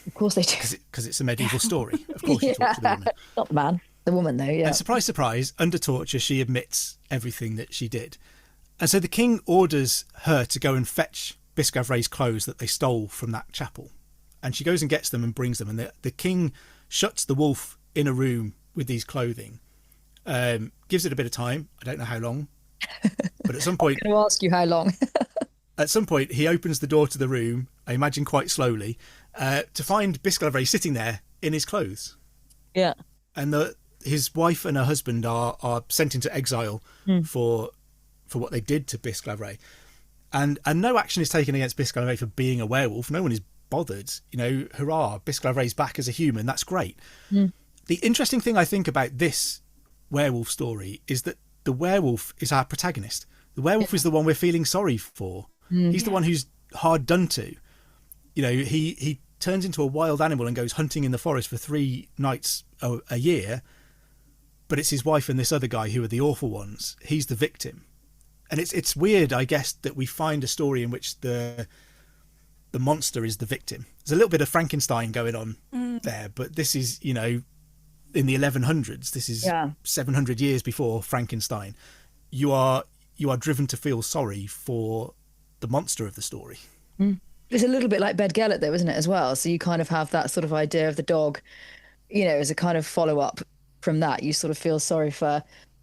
Of course they do. Because it's a medieval story. Of course you torture the woman. Not the man. The woman, though, yeah. And surprise, surprise, under torture, she admits everything that she did. And so the king orders her to go and fetch Bisclavret's clothes that they stole from that chapel. And she goes and gets them and brings them. And the king shuts the wolf in a room with these clothing, gives it a bit of time. I don't know how long. But at some point... I'm going to ask you how long. At some point, he opens the door to the room, I imagine quite slowly, to find Bisclavret sitting there in his clothes. Yeah. And his wife and her husband are sent into exile for what they did to Bisclavret. And no action is taken against Bisclavret for being a werewolf. No one is bothered. Hurrah, Bisclavret's back as a human. That's great. Mm. The interesting thing I think about this werewolf story is that the werewolf is our protagonist. The werewolf is the one we're feeling sorry for. He's the one who's hard done to. He turns into a wild animal and goes hunting in the forest for 3 nights a year, but it's his wife and this other guy who are the awful ones. He's the victim. And it's weird, I guess, that we find a story in which the monster is the victim. There's a little bit of Frankenstein going on there, but this is, in the 1100s. This is 700 years before Frankenstein. You are driven to feel sorry for the monster of the story. It's a little bit like Bedgellet, though, isn't it, as well? So you kind of have that sort of idea of the dog, as a kind of follow-up from that. You sort of feel sorry for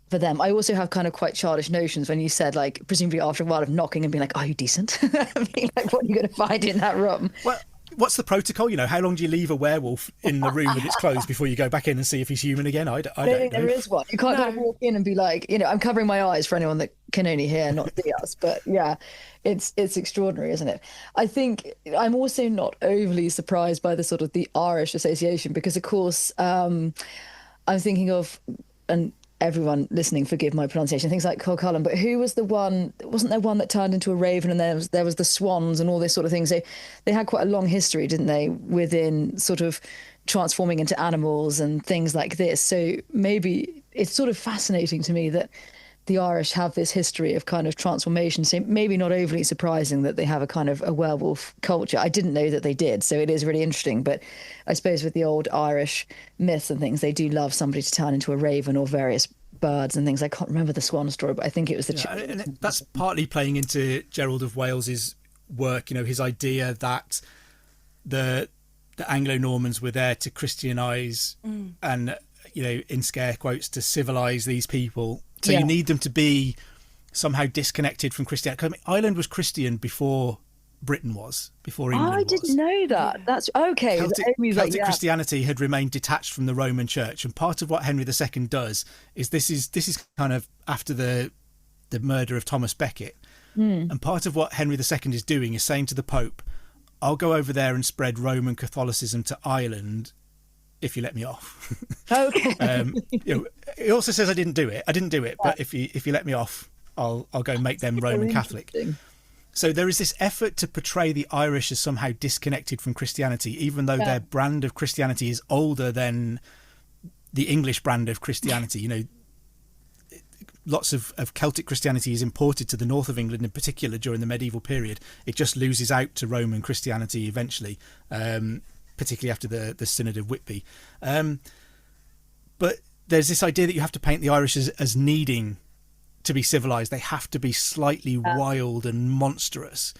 them. I also have kind of quite childish notions when you said, like, presumably after a while of knocking and being like, are you decent? I mean, like, what are you going to find in that room? Well, what's the protocol? How long do you leave a werewolf in the room with its clothes before you go back in and see if he's human again? I don't know. There is one. You can't kind of walk in and be like, I'm covering my eyes for anyone that can only hear, not see us. But yeah, it's extraordinary, isn't it? I think I'm also not overly surprised by the sort of the Irish association because, of course, I'm thinking of, and everyone listening, forgive my pronunciation, things like Colcullen, but who was the one, wasn't there one that turned into a raven, and there was the swans and all this sort of thing? So they had quite a long history, didn't they, within sort of transforming into animals and things like this. So maybe it's sort of fascinating to me that the Irish have this history of kind of transformation. So maybe not overly surprising that they have a kind of a werewolf culture. I didn't know that they did, so it is really interesting. But I suppose with the old Irish myths and things, they do love somebody to turn into a raven or various birds and things. I can't remember the swan story, but I think it was the... and that's partly playing into Gerald of Wales's work, his idea that the Anglo-Normans were there to Christianise and, in scare quotes, to civilise these people. So you need them to be somehow disconnected from Christianity. I mean, Ireland was Christian before Britain was, before England was. I didn't know that. That's okay. Celtic Christianity had remained detached from the Roman Church, and part of what Henry II does is this is kind of after the murder of Thomas Becket, and part of what Henry II is doing is saying to the Pope, "I'll go over there and spread Roman Catholicism to Ireland if you let me off." Okay. He also says, I didn't do it, but if you let me off, I'll go make them Roman Catholic. So there is this effort to portray the Irish as somehow disconnected from Christianity, even though their brand of Christianity is older than the English brand of Christianity. lots of Celtic Christianity is imported to the north of England, in particular during the medieval period, it just loses out to Roman Christianity eventually, particularly after the Synod of Whitby. But there's this idea that you have to paint the Irish as needing to be civilized. They have to be slightly wild and monstrous.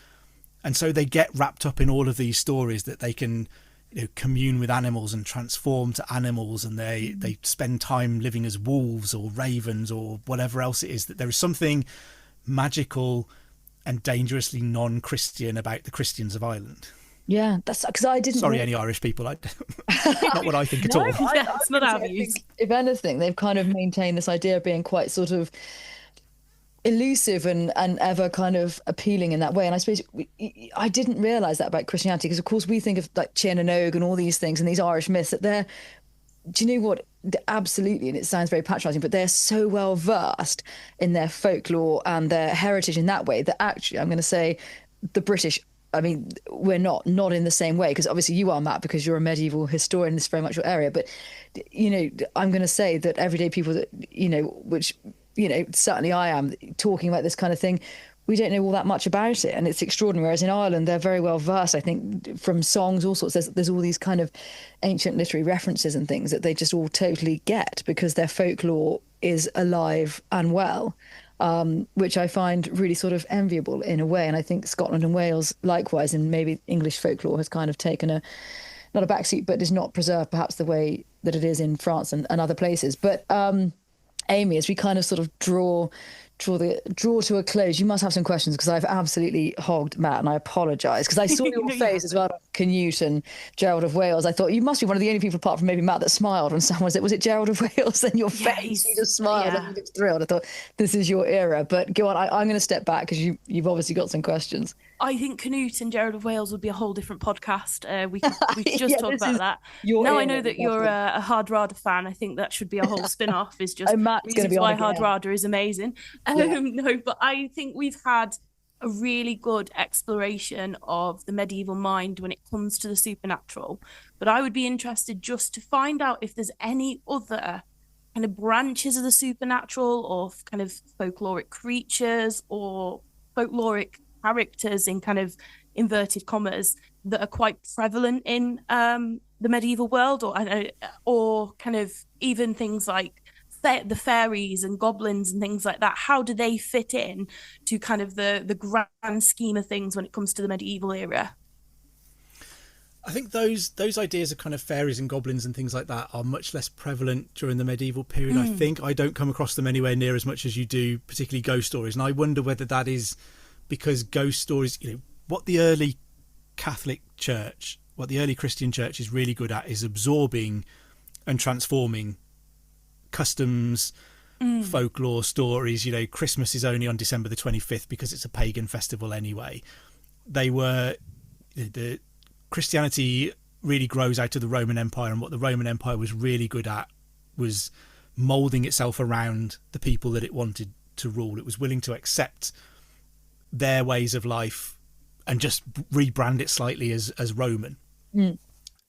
And so they get wrapped up in all of these stories that they can, commune with animals and transform to animals, and they spend time living as wolves or ravens or whatever else it is. That there is something magical and dangerously non-Christian about the Christians of Ireland. Yeah, that's because I didn't. Sorry, any Irish people. Not what I think at all. It's not our views. If anything, they've kind of maintained this idea of being quite sort of elusive and ever kind of appealing in that way. And I suppose I didn't realise that about Christianity, because of course we think of like Chin and Og and all these things and these Irish myths that they're, do you know what, absolutely, and it sounds very patronising, but they're so well versed in their folklore and their heritage in that way that actually I'm going to say the British, I mean, we're not in the same way, because obviously you are, Matt, because you're a medieval historian. It's very much your area. But, I'm going to say that everyday people that, which, certainly I am, talking about this kind of thing, we don't know all that much about it. And it's extraordinary. Whereas in Ireland, they're very well versed, I think, from songs, all sorts. There's all these kind of ancient literary references and things that they just all totally get, because their folklore is alive and well. Which I find really sort of enviable in a way. And I think Scotland and Wales likewise, and maybe English folklore has kind of taken not a backseat, but is not preserved perhaps the way that it is in France and other places. But Amy, as we kind of sort of draw to a close, you must have some questions, because I've absolutely hogged Matt, and I apologise, because I saw your face as well, Canute and Gerald of Wales. I thought you must be one of the only people apart from maybe Matt that smiled when someone said, was it Gerald of Wales? And your face, you just smiled and you looked thrilled. I thought, this is your era. But go on, I'm going to step back, because you've obviously got some questions. I think Canute and Gerald of Wales would be a whole different podcast. We could just talk about that. Now I know that you're a Hardrada fan. I think that should be a whole spin-off. Is just reasons why Hardrada is amazing. No, but I think we've had a really good exploration of the medieval mind when it comes to the supernatural. But I would be interested just to find out if there's any other kind of branches of the supernatural, or kind of folkloric creatures or folkloric characters in kind of inverted commas that are quite prevalent in the medieval world, or kind of even things like the fairies and goblins and things like that. How do they fit in to kind of the grand scheme of things when it comes to the medieval era? I think those ideas of kind of fairies and goblins and things like that are much less prevalent during the medieval period. I think I don't come across them anywhere near as much as you do, particularly ghost stories. And I wonder whether that is because ghost stories, what the early Catholic Church, what the early Christian Church is really good at is absorbing and transforming customs, folklore, stories. Christmas is only on December the 25th because it's a pagan festival anyway. The Christianity really grows out of the Roman Empire, and what the Roman Empire was really good at was moulding itself around the people that it wanted to rule. It was willing to accept their ways of life and just rebrand it slightly as Roman. And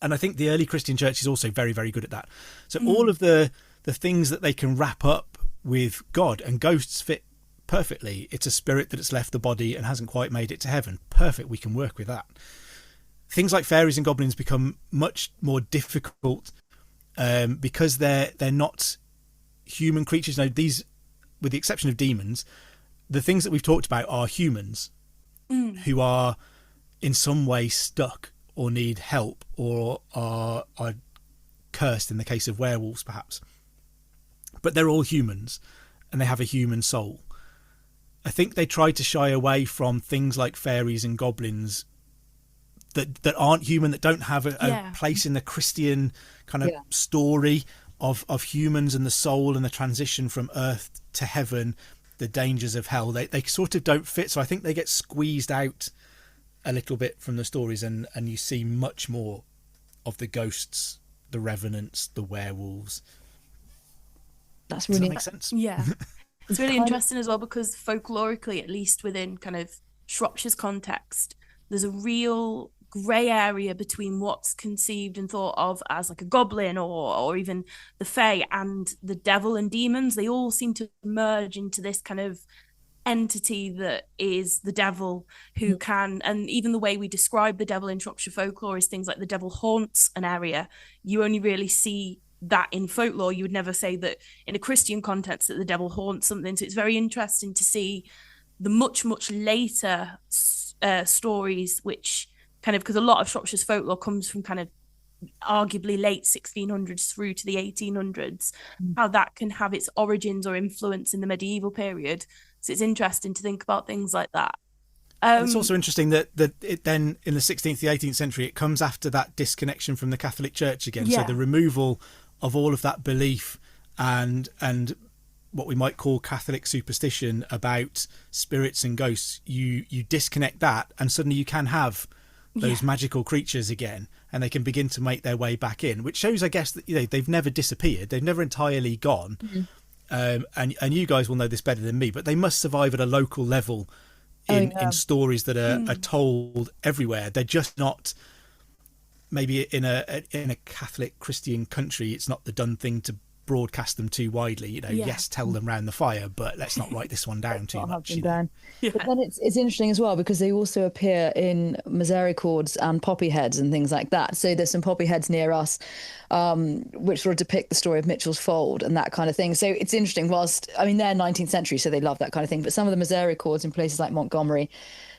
I think the early Christian Church is also very, very good at that. So all of the things that they can wrap up with God, and ghosts fit perfectly. It's a spirit that has left the body and hasn't quite made it to heaven. Perfect, we can work with that. Things like fairies and goblins become much more difficult because they're not human creatures. These, with the exception of demons, the things that we've talked about are humans who are in some way stuck or need help, or are cursed in the case of werewolves perhaps. But they're all humans and they have a human soul. I think they try to shy away from things like fairies and goblins that aren't human, that don't have a place in the Christian kind of story of humans and the soul and the transition from earth to heaven, the dangers of hell. They sort of don't fit. So I think they get squeezed out a little bit from the stories, and you see much more of the ghosts, the revenants, the werewolves. That's really, does that make sense? Yeah. It's really interesting as well, because folklorically, at least within kind of Shropshire's context, there's a real grey area between what's conceived and thought of as like a goblin or even the fae and the devil and demons. They all seem to merge into this kind of entity that is the devil, who can, and even the way we describe the devil in Shropshire folklore is things like the devil haunts an area. You only really see that in folklore. You would never say that in a Christian context that the devil haunts something. So it's very interesting to see the much later stories, which kind of, because a lot of Shropshire's folklore comes from kind of arguably late 1600s through to the 1800s, how that can have its origins or influence in the medieval period. So it's interesting to think about things like that. It's also interesting that it then in the 16th, the 18th century, it comes after that disconnection from the Catholic Church again. Yeah. So the removal of all of that belief and what we might call Catholic superstition about spirits and ghosts, you disconnect that, and suddenly you can have those magical creatures again, and they can begin to make their way back in, which shows, I guess, that they've never disappeared, they've never entirely gone. And you guys will know this better than me, but they must survive at a local level in stories that are told everywhere. They're just not, maybe in a Catholic Christian country, it's not the done thing to broadcast them too widely. Yes, tell them round the fire, but let's not write this one down too much. But then it's interesting as well, because they also appear in misericords and poppy heads and things like that. So there's some poppy heads near us, which sort of depict the story of Mitchell's Fold and that kind of thing. So it's interesting. Whilst, I mean, they're 19th century, so they love that kind of thing. But some of the misericords in places like Montgomery,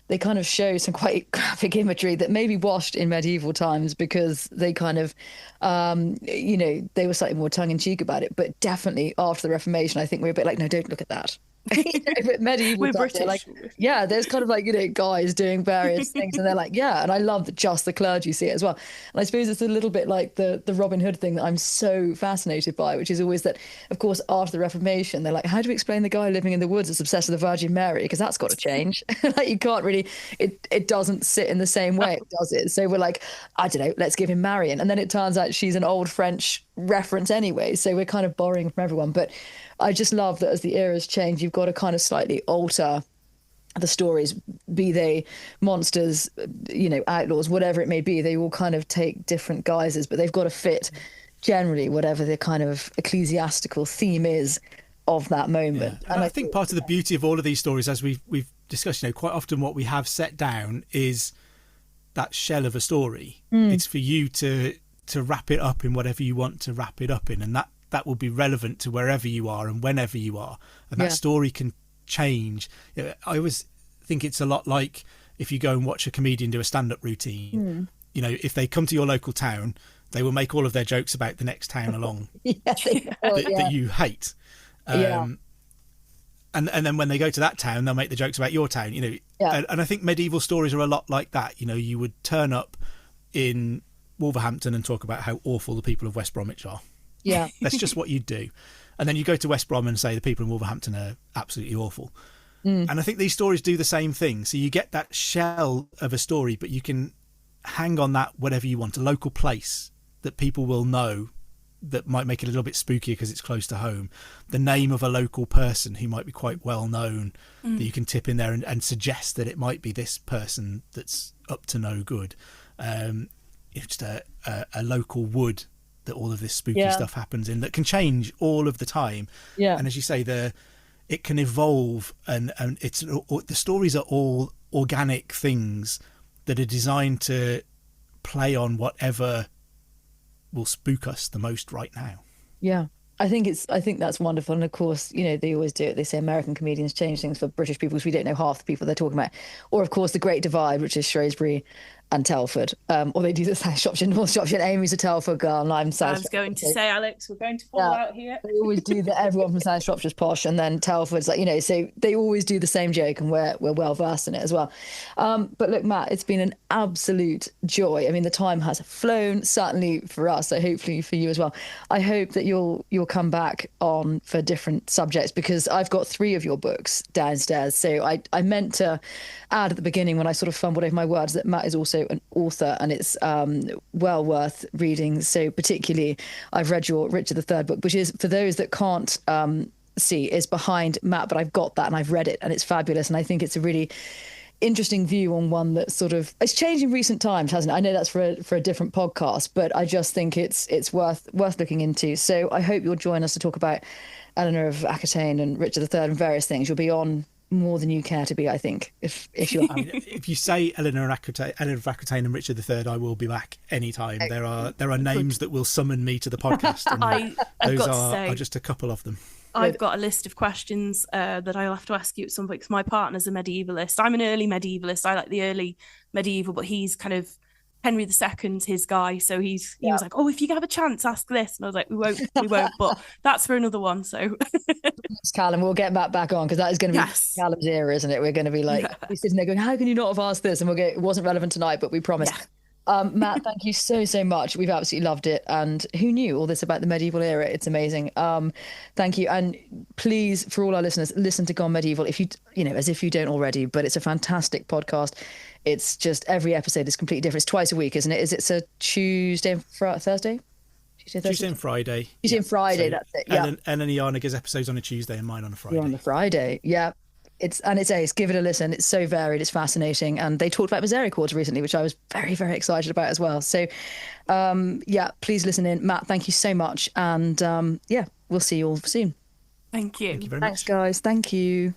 they kind of show some quite graphic imagery that may be washed in medieval times, because they kind of, they were slightly more tongue-in-cheek about it. But definitely after the Reformation, I think we're a bit like, no, don't look at that. But medieval we're times, British. like, there's kind of like, guys doing various things, and they're like, and I love that just the clergy see it as well. And I suppose it's a little bit like the Robin Hood thing that I'm so fascinated by, which is always that, of course, after the Reformation, they're like, how do we explain the guy living in the woods that's obsessed with the Virgin Mary? Because that's got to change. Like, you can't really, it doesn't sit in the same way, does it? So we're like, I don't know, let's give him Marion. And then it turns out she's an old French reference anyway, so we're kind of borrowing from everyone. But I just love that as the eras change, you've got to kind of slightly alter the stories, be they monsters, outlaws, whatever it may be. They all kind of take different guises, but they've got to fit generally whatever the kind of ecclesiastical theme is of that moment. And I think part of the beauty of all of these stories, as we've discussed, quite often what we have set down is that shell of a story. It's for you to wrap it up in whatever you want to wrap it up in, and that will be relevant to wherever you are and whenever you are, and that story can change. I always think it's a lot like if you go and watch a comedian do a stand-up routine. If they come to your local town, they will make all of their jokes about the next town along that you hate, and then when they go to that town, they'll make the jokes about your town. And I think medieval stories are a lot like that. You would turn up in Wolverhampton and talk about how awful the people of West Bromwich are. That's just what you'd do. And then you go to West Brom and say the people in Wolverhampton are absolutely awful. And I think these stories do the same thing. So you get that shell of a story, but you can hang on that whatever you want, a local place that people will know that might make it a little bit spookier because it's close to home, the name of a local person who might be quite well known that you can tip in there and suggest that it might be this person that's up to no good. Just a local wood that all of this spooky stuff happens in, that can change all of the time. And as you say, it can evolve, and the stories are all organic things that are designed to play on whatever will spook us the most right now. I think that's wonderful. And of course, they always do it. They say American comedians change things for British people, because we don't know half the people they're talking about. Or of course the Great Divide, which is Shrewsbury and Telford, or they do the South Shropshire, North Shropshire. Amy's a Telford girl, and I'm South. I was going to say, Alex, we're going to fall out here. They always do that. Everyone from South Shropshire's posh, and then Telford's like, so they always do the same joke, and we're well versed in it as well. But look, Matt, it's been an absolute joy. I mean, the time has flown, certainly for us, so hopefully for you as well. I hope that you'll come back on for different subjects, because I've got 3 of your books downstairs. So I meant to add at the beginning, when I sort of fumbled over my words, that Matt is also an author, and it's well worth reading. So particularly, I've read your Richard III book, which is, for those that can't see, is behind Matt, but I've got that and I've read it, and it's fabulous. And I think it's a really interesting view on one that sort of it's changed in recent times, hasn't it? I know that's for a different podcast, but I just think it's worth looking into. So I hope you'll join us to talk about Eleanor of Aquitaine and Richard III and various things. You'll be on more than you care to be, I think, if you're I mean, if you say Eleanor of Aquitaine and Richard III, I will be back anytime. There are names that will summon me to the podcast, and those are just a couple of them. I've got a list of questions that I'll have to ask you at some point, because my partner's a medievalist. I'm an early medievalist. I like the early medieval, but he's kind of Henry II's his guy. So he was like, oh, if you have a chance, ask this. And I was like, we won't. But that's for another one. So Callum, we'll get Matt back on, because that is going to be Callum's era, isn't it? We're going to be like, we're sitting there going, how can you not have asked this? And it wasn't relevant tonight, but we promise. Yeah. Matt, thank you so much. We've absolutely loved it. And who knew all this about the medieval era? It's amazing. Thank you. And please, for all our listeners, listen to Gone Medieval, if you as if you don't already, but it's a fantastic podcast. It's just every episode is completely different. It's twice a week, isn't it? It's a Tuesday and Thursday? Tuesday and Friday. Tuesday and Friday, that's it. Yeah. Ellen and Yarniga's episodes on a Tuesday and mine on a Friday. You're on the Friday, yeah. It's ace. Give it a listen. It's so varied. It's fascinating. And they talked about misericords recently, which I was very, very excited about as well. So, please listen in. Matt, thank you so much. And we'll see you all soon. Thank you. Thank you very much. Thanks, guys. Thank you.